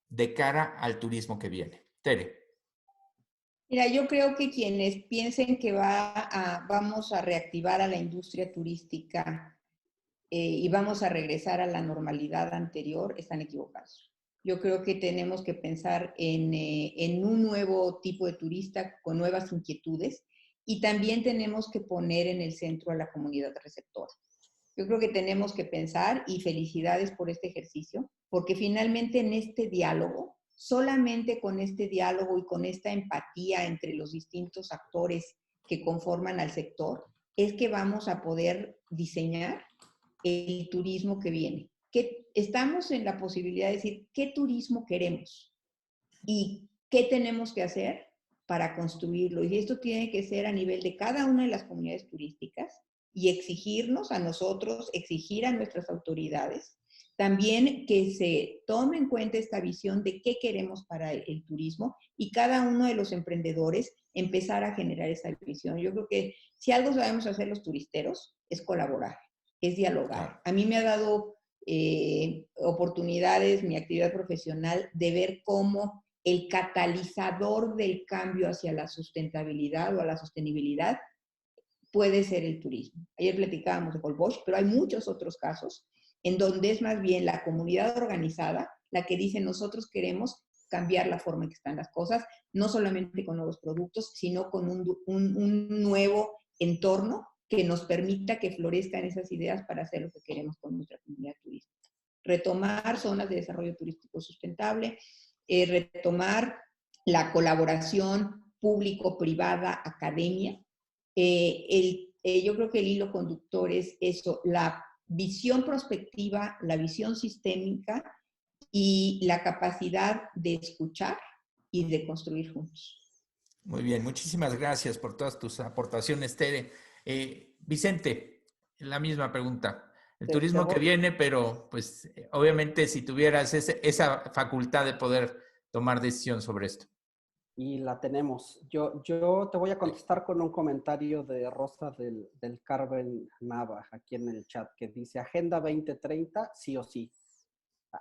de cara al turismo que viene? Tere. Mira, yo creo que quienes piensen que vamos a reactivar a la industria turística y vamos a regresar a la normalidad anterior, están equivocados. Yo creo que tenemos que pensar en un nuevo tipo de turista con nuevas inquietudes y también tenemos que poner en el centro a la comunidad receptora. Yo creo que tenemos que pensar, y felicidades por este ejercicio, porque finalmente en este diálogo, solamente con este diálogo y con esta empatía entre los distintos actores que conforman al sector, es que vamos a poder diseñar el turismo que viene. Que estamos en la posibilidad de decir qué turismo queremos y qué tenemos que hacer para construirlo. Y esto tiene que ser a nivel de cada una de las comunidades turísticas y exigirnos a nosotros, exigir a nuestras autoridades, también que se tome en cuenta esta visión de qué queremos para el turismo y cada uno de los emprendedores empezar a generar esa visión. Yo creo que si algo sabemos hacer los turisteros es colaborar, es dialogar. A mí me ha dado oportunidades, mi actividad profesional, de ver cómo el catalizador del cambio hacia la sustentabilidad o a la sostenibilidad puede ser el turismo. Ayer platicábamos de Holbox, pero hay muchos otros casos en donde es más bien la comunidad organizada la que dice nosotros queremos cambiar la forma en que están las cosas, no solamente con nuevos productos, sino con un nuevo entorno que nos permita que florezcan esas ideas para hacer lo que queremos con nuestra comunidad turística. Retomar zonas de desarrollo turístico sustentable, retomar la colaboración público-privada, academia. Yo creo que el hilo conductor es eso, la visión prospectiva, la visión sistémica y la capacidad de escuchar y de construir juntos. Muy bien, muchísimas gracias por todas tus aportaciones, Tere. Vicente, la misma pregunta. El turismo que viene, pero pues obviamente si tuvieras esa facultad de poder tomar decisión sobre esto. Y la tenemos. Yo te voy a contestar con un comentario de Rosa del Carmen Nava aquí en el chat, que dice Agenda 2030, sí o sí.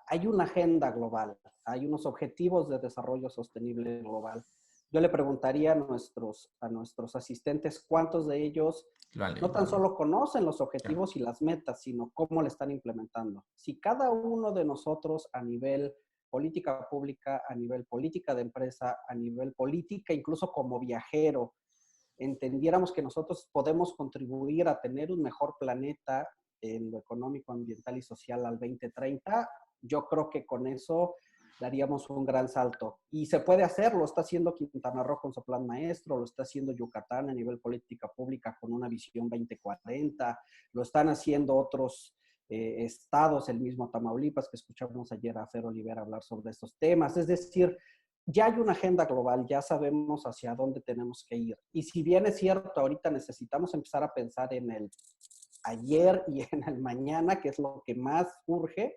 Hay una agenda global, hay unos objetivos de desarrollo sostenible global. Yo le preguntaría a nuestros asistentes cuántos de ellos no tan solo conocen los objetivos y las metas, sino cómo le están implementando. Si cada uno de nosotros a nivel política pública, a nivel política de empresa, a nivel política, incluso como viajero, entendiéramos que nosotros podemos contribuir a tener un mejor planeta en lo económico, ambiental y social al 2030, yo creo que con eso daríamos un gran salto. Y se puede hacer, lo está haciendo Quintana Roo con su plan maestro, lo está haciendo Yucatán a nivel política pública con una visión 2040, lo están haciendo otros estados, el mismo Tamaulipas, que escuchamos ayer a Fer Olivera hablar sobre estos temas. Es decir, ya hay una agenda global, ya sabemos hacia dónde tenemos que ir. Y si bien es cierto, ahorita necesitamos empezar a pensar en el ayer y en el mañana, que es lo que más urge,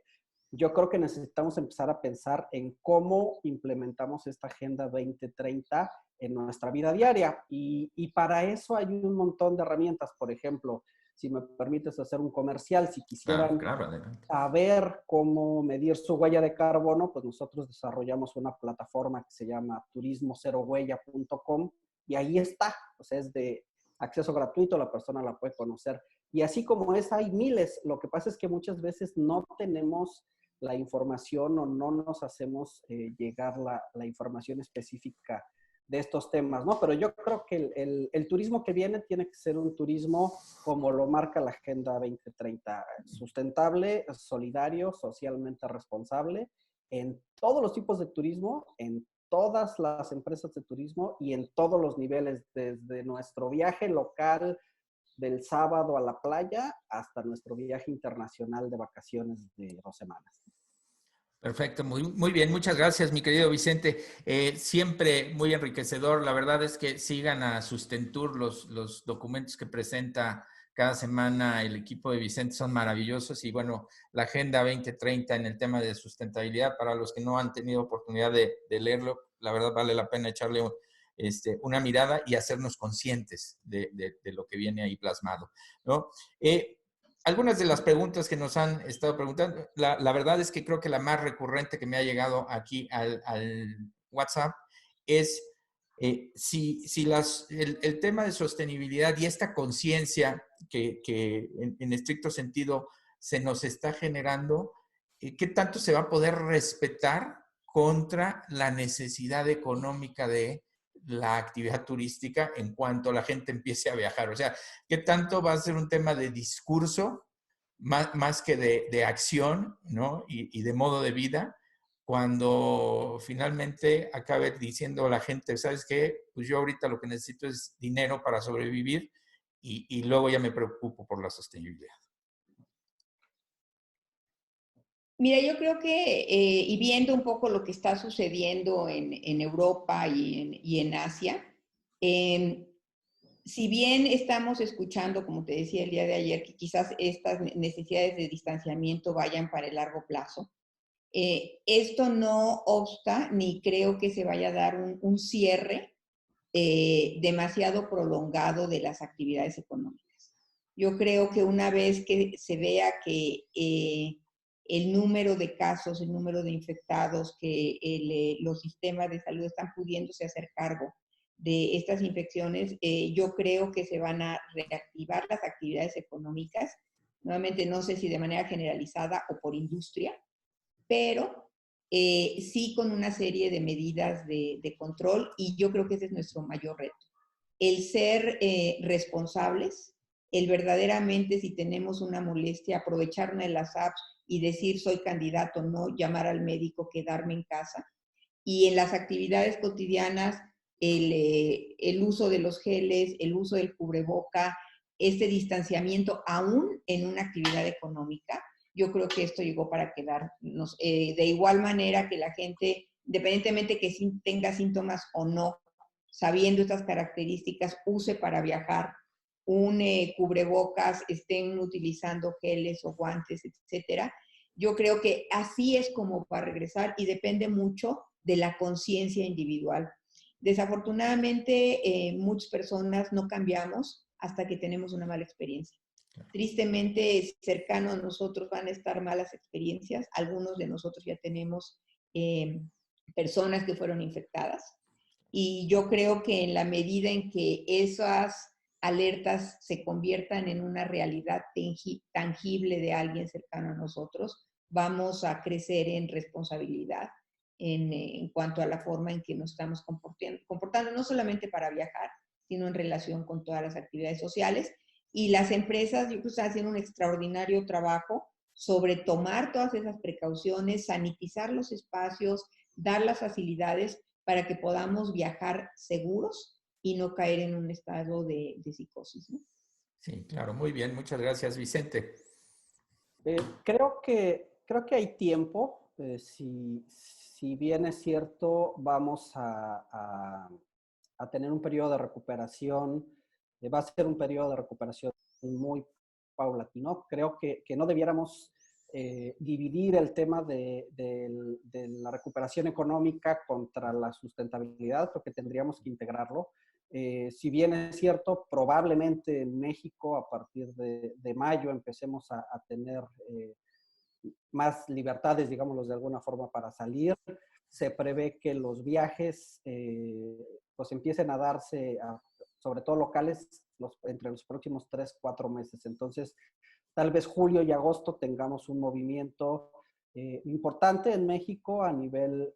yo creo que necesitamos empezar a pensar en cómo implementamos esta Agenda 2030 en nuestra vida diaria. Y para eso hay un montón de herramientas. Por ejemplo, si me permites hacer un comercial, si Claro, quisieran claro, adelante. saber cómo medir su huella de carbono, pues nosotros desarrollamos una plataforma que se llama turismocerohuella.com y ahí está, o sea, es de acceso gratuito, la persona la puede conocer. Y así como es, hay miles. Lo que pasa es que muchas veces no tenemos la información o no nos hacemos llegar la información específica de estos temas, ¿no? Pero yo creo que el turismo que viene tiene que ser un turismo como lo marca la Agenda 2030, sustentable, solidario, socialmente responsable, en todos los tipos de turismo, en todas las empresas de turismo y en todos los niveles, desde nuestro viaje local del sábado a la playa hasta nuestro viaje internacional de vacaciones de 2 semanas. Perfecto, muy bien, muchas gracias, mi querido Vicente. Siempre muy enriquecedor. La verdad es que sigan a Sustentur, los documentos que presenta cada semana el equipo de Vicente son maravillosos y bueno, la Agenda 2030 en el tema de sustentabilidad, para los que no han tenido oportunidad de leerlo, la verdad vale la pena echarle una mirada y hacernos conscientes de lo que viene ahí plasmado, ¿no? Algunas de las preguntas que nos han estado preguntando, la verdad es que creo que la más recurrente que me ha llegado aquí al WhatsApp es si el tema de sostenibilidad y esta conciencia que en estricto sentido se nos está generando, ¿qué tanto se va a poder respetar contra la necesidad económica de la actividad turística en cuanto la gente empiece a viajar? O sea, ¿qué tanto va a ser un tema de discurso más que de acción, ¿no? Y de modo de vida, cuando finalmente acabe diciendo la gente, ¿sabes qué? Pues yo ahorita lo que necesito es dinero para sobrevivir y luego ya me preocupo por la sostenibilidad. Mira, yo creo que, y viendo un poco lo que está sucediendo en Europa y en Asia, eh, si bien estamos escuchando, como te decía el día de ayer, que quizás estas necesidades de distanciamiento vayan para el largo plazo, esto no obsta ni creo que se vaya a dar un cierre demasiado prolongado de las actividades económicas. Yo creo que una vez que se vea que el número de casos, el número de infectados, que los sistemas de salud están pudiéndose hacer cargo de estas infecciones, yo creo que se van a reactivar las actividades económicas. Nuevamente, no sé si de manera generalizada o por industria, pero sí con una serie de medidas de control y yo creo que ese es nuestro mayor reto. El ser responsables, el verdaderamente si tenemos una molestia, aprovechar una de las apps y decir soy candidato, no llamar al médico, quedarme en casa. Y en las actividades cotidianas, el uso de los geles, el uso del cubreboca, este distanciamiento aún en una actividad económica, yo creo que esto llegó para quedarnos. De igual manera que la gente, independientemente que tenga síntomas o no, sabiendo estas características, use para viajar un cubrebocas, estén utilizando geles o guantes, etcétera. Yo creo que así es como va a regresar y depende mucho de la conciencia individual. Desafortunadamente, muchas personas no cambiamos hasta que tenemos una mala experiencia. Tristemente, cercano a nosotros van a estar malas experiencias. Algunos de nosotros ya tenemos personas que fueron infectadas. Y yo creo que en la medida en que esas alertas se conviertan en una realidad tangible de alguien cercano a nosotros, vamos a crecer en responsabilidad en cuanto a la forma en que nos estamos comportando, no solamente para viajar, sino en relación con todas las actividades sociales. Y las empresas, yo creo que están haciendo un extraordinario trabajo sobre tomar todas esas precauciones, sanitizar los espacios, dar las facilidades para que podamos viajar seguros y no caer en un estado de psicosis, ¿no? Sí, claro, muy bien. Muchas gracias, Vicente. Creo que hay tiempo. Si bien es cierto, vamos a tener un periodo de recuperación, va a ser un periodo de recuperación muy paulatino. Creo que no debiéramos dividir el tema de la recuperación económica contra la sustentabilidad, creo que tendríamos que integrarlo. Si bien es cierto, probablemente en México a partir de mayo empecemos a tener más libertades, digámoslo de alguna forma, para salir. Se prevé que los viajes pues empiecen a darse, sobre todo locales, entre los próximos 3-4 meses. Entonces, tal vez julio y agosto tengamos un movimiento importante en México a nivel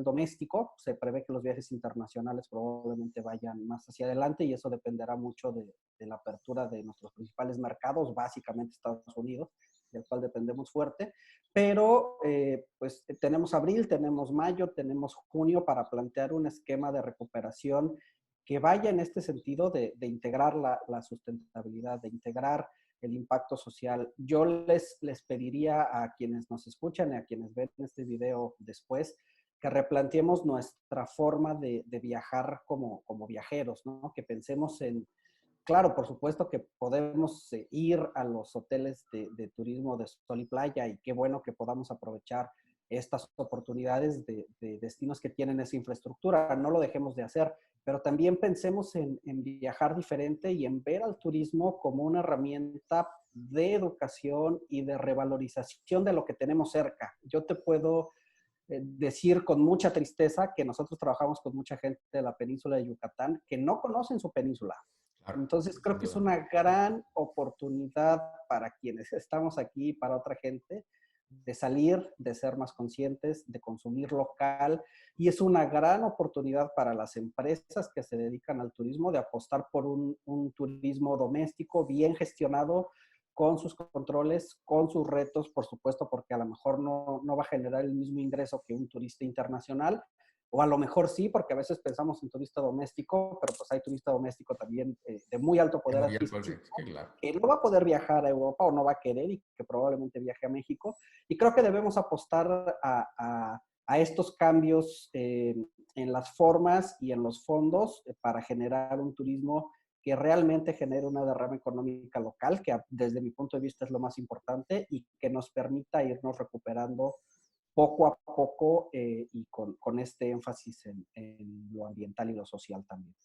doméstico. Se prevé que los viajes internacionales probablemente vayan más hacia adelante y eso dependerá mucho de la apertura de nuestros principales mercados, básicamente Estados Unidos, del cual dependemos fuerte. Pero pues tenemos abril, tenemos mayo, tenemos junio para plantear un esquema de recuperación que vaya en este sentido de integrar la sustentabilidad, de integrar el impacto social. Yo les pediría a quienes nos escuchan y a quienes ven este video después que replanteemos nuestra forma de viajar como viajeros, ¿no? Que pensemos en, claro, por supuesto que podemos ir a los hoteles de turismo de sol y playa y qué bueno que podamos aprovechar estas oportunidades de destinos que tienen esa infraestructura, no lo dejemos de hacer, pero también pensemos en viajar diferente y en ver al turismo como una herramienta de educación y de revalorización de lo que tenemos cerca. Yo te puedo decir con mucha tristeza que nosotros trabajamos con mucha gente de la península de Yucatán que no conocen su península. Claro, entonces creo que es una gran oportunidad para quienes estamos aquí y para otra gente de salir, de ser más conscientes, de consumir local, y es una gran oportunidad para las empresas que se dedican al turismo de apostar por un turismo doméstico bien gestionado, con sus controles, con sus retos, por supuesto, porque a lo mejor no va a generar el mismo ingreso que un turista internacional, o a lo mejor sí, porque a veces pensamos en turista doméstico, pero pues hay turista doméstico también de muy alto poder adquisitivo, que no va a poder viajar a Europa o no va a querer y que probablemente viaje a México. Y creo que debemos apostar a estos cambios en las formas y en los fondos para generar un turismo que realmente genere una derrama económica local, que desde mi punto de vista es lo más importante y que nos permita irnos recuperando poco a poco y con este énfasis en lo ambiental y lo social también.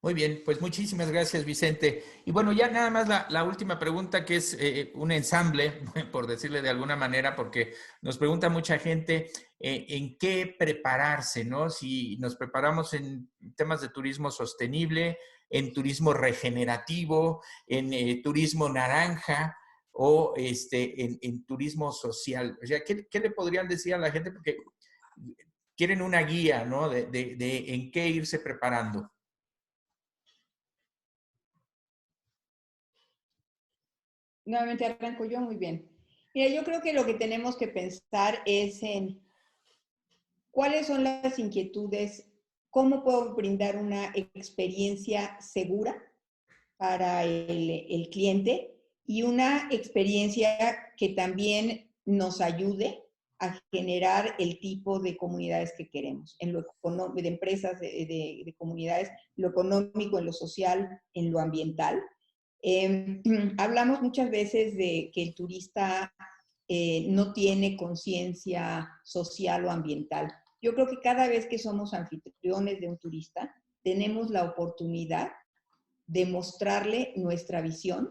Muy bien, pues muchísimas gracias, Vicente. Y bueno, ya nada más la última pregunta, que es un ensamble, por decirle de alguna manera, porque nos pregunta mucha gente en qué prepararse, ¿no? Si nos preparamos en temas de turismo sostenible, en turismo regenerativo, en turismo naranja o en turismo social. O sea, ¿qué le podrían decir a la gente? Porque quieren una guía, ¿no? De en qué irse preparando. Nuevamente arranco yo, muy bien. Mira, yo creo que lo que tenemos que pensar es en cuáles son las inquietudes, cómo puedo brindar una experiencia segura para el cliente y una experiencia que también nos ayude a generar el tipo de comunidades que queremos, en lo económico, de empresas, de comunidades, lo económico, en lo social, en lo ambiental. Hablamos muchas veces de que el turista no tiene conciencia social o ambiental. Yo creo que cada vez que somos anfitriones de un turista, tenemos la oportunidad de mostrarle nuestra visión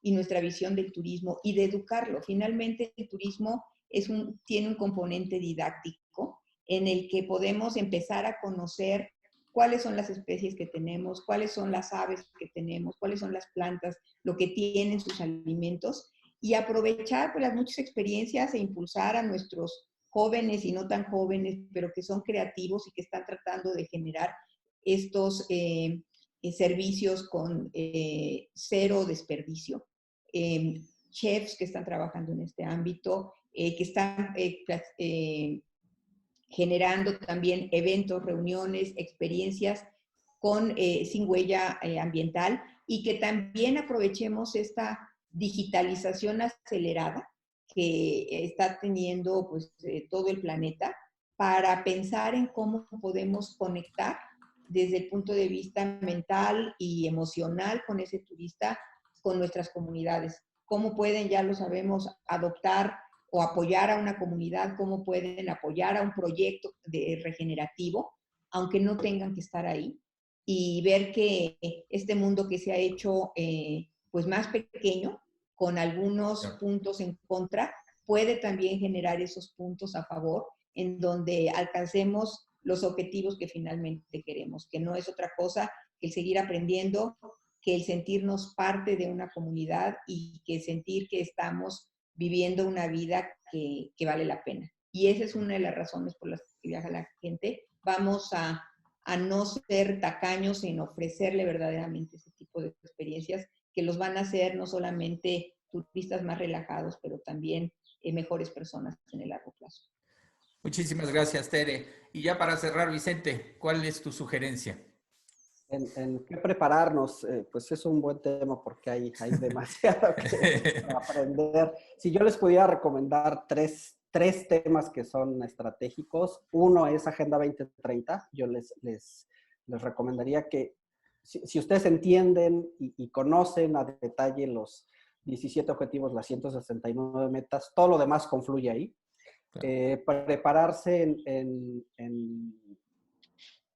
y nuestra visión del turismo y de educarlo. Finalmente, el turismo tiene un componente didáctico en el que podemos empezar a conocer cuáles son las especies que tenemos, cuáles son las aves que tenemos, cuáles son las plantas, lo que tienen sus alimentos, y aprovechar pues, las muchas experiencias e impulsar a nuestros jóvenes y no tan jóvenes, pero que son creativos y que están tratando de generar estos servicios con cero desperdicio. Chefs que están trabajando en este ámbito, que están generando también eventos, reuniones, experiencias sin huella ambiental, y que también aprovechemos esta digitalización acelerada que está teniendo pues, todo el planeta para pensar en cómo podemos conectar desde el punto de vista mental y emocional con ese turista, con nuestras comunidades. Cómo pueden, ya lo sabemos, adoptar o apoyar a una comunidad, cómo pueden apoyar a un proyecto regenerativo, aunque no tengan que estar ahí, y ver que este mundo que se ha hecho pues más pequeño, con algunos puntos en contra, puede también generar esos puntos a favor, en donde alcancemos los objetivos que finalmente queremos, que no es otra cosa que el seguir aprendiendo, que el sentirnos parte de una comunidad y que sentir que estamos viviendo una vida que vale la pena. Y esa es una de las razones por las que viaja la gente. Vamos a no ser tacaños en ofrecerle verdaderamente ese tipo de experiencias que los van a hacer no solamente turistas más relajados, pero también mejores personas en el largo plazo. Muchísimas gracias, Tere. Y ya para cerrar, Vicente, ¿cuál es tu sugerencia? En qué prepararnos, pues es un buen tema porque hay demasiado que aprender. Si yo les pudiera recomendar tres temas que son estratégicos, uno es Agenda 2030. Yo les recomendaría que si ustedes entienden y conocen a detalle los 17 objetivos, las 169 metas, todo lo demás confluye ahí. Claro. Prepararse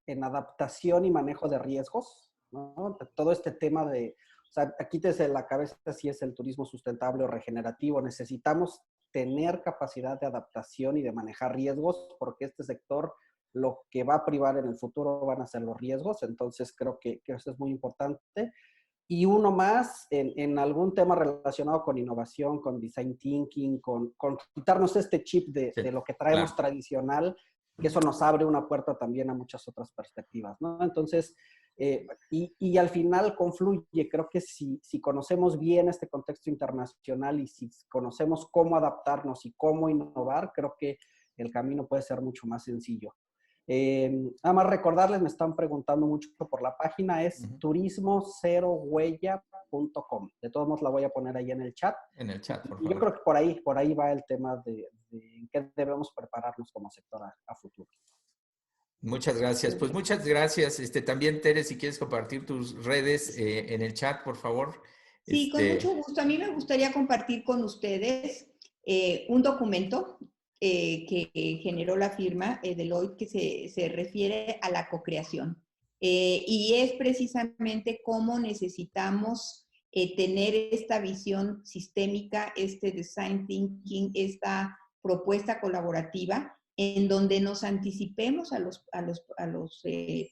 en adaptación y manejo de riesgos, ¿no? Todo este tema de, o sea, aquí desde la cabeza si es el turismo sustentable o regenerativo, necesitamos tener capacidad de adaptación y de manejar riesgos, porque este sector lo que va a privar en el futuro van a ser los riesgos, entonces creo que eso es muy importante. Y uno más, en algún tema relacionado con innovación, con design thinking, con quitarnos este chip de lo que traemos tradicional, que eso nos abre una puerta también a muchas otras perspectivas, ¿no? Entonces, y al final confluye, creo que si conocemos bien este contexto internacional y si conocemos cómo adaptarnos y cómo innovar, creo que el camino puede ser mucho más sencillo. Nada más recordarles, me están preguntando mucho por la página, es turismocerohuella.com. De todos modos la voy a poner ahí en el chat. En el chat, por favor. Yo creo que por ahí va el tema de en qué debemos prepararnos como sector a futuro. Muchas gracias. Pues muchas gracias. También, Tere, si quieres compartir tus redes en el chat, por favor. Sí, con mucho gusto. A mí me gustaría compartir con ustedes un documento que generó la firma Deloitte que se refiere a la cocreación. Y es precisamente cómo necesitamos tener esta visión sistémica, este design thinking, esta propuesta colaborativa, en donde nos anticipemos a los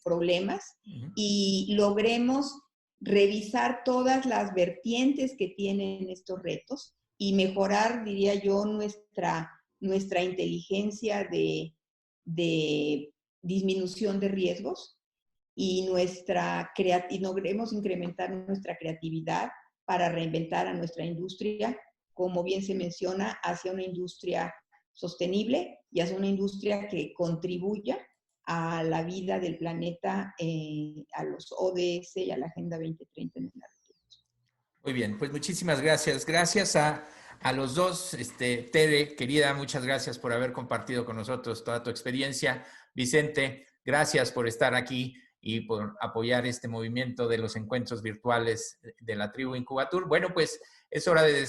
problemas y logremos revisar todas las vertientes que tienen estos retos y mejorar, diría yo, nuestra inteligencia de disminución de riesgos y logremos incrementar nuestra creatividad para reinventar a nuestra industria, como bien se menciona, hacia una industria sostenible y hacia una industria que contribuya a la vida del planeta, a los ODS y a la Agenda 2030 en el largo plazo. Muy bien, pues muchísimas gracias. Gracias a los dos. Tere, querida, muchas gracias por haber compartido con nosotros toda tu experiencia. Vicente, gracias por estar aquí y por apoyar este movimiento de los encuentros virtuales de la Tribu Incubatur. Bueno, pues es hora de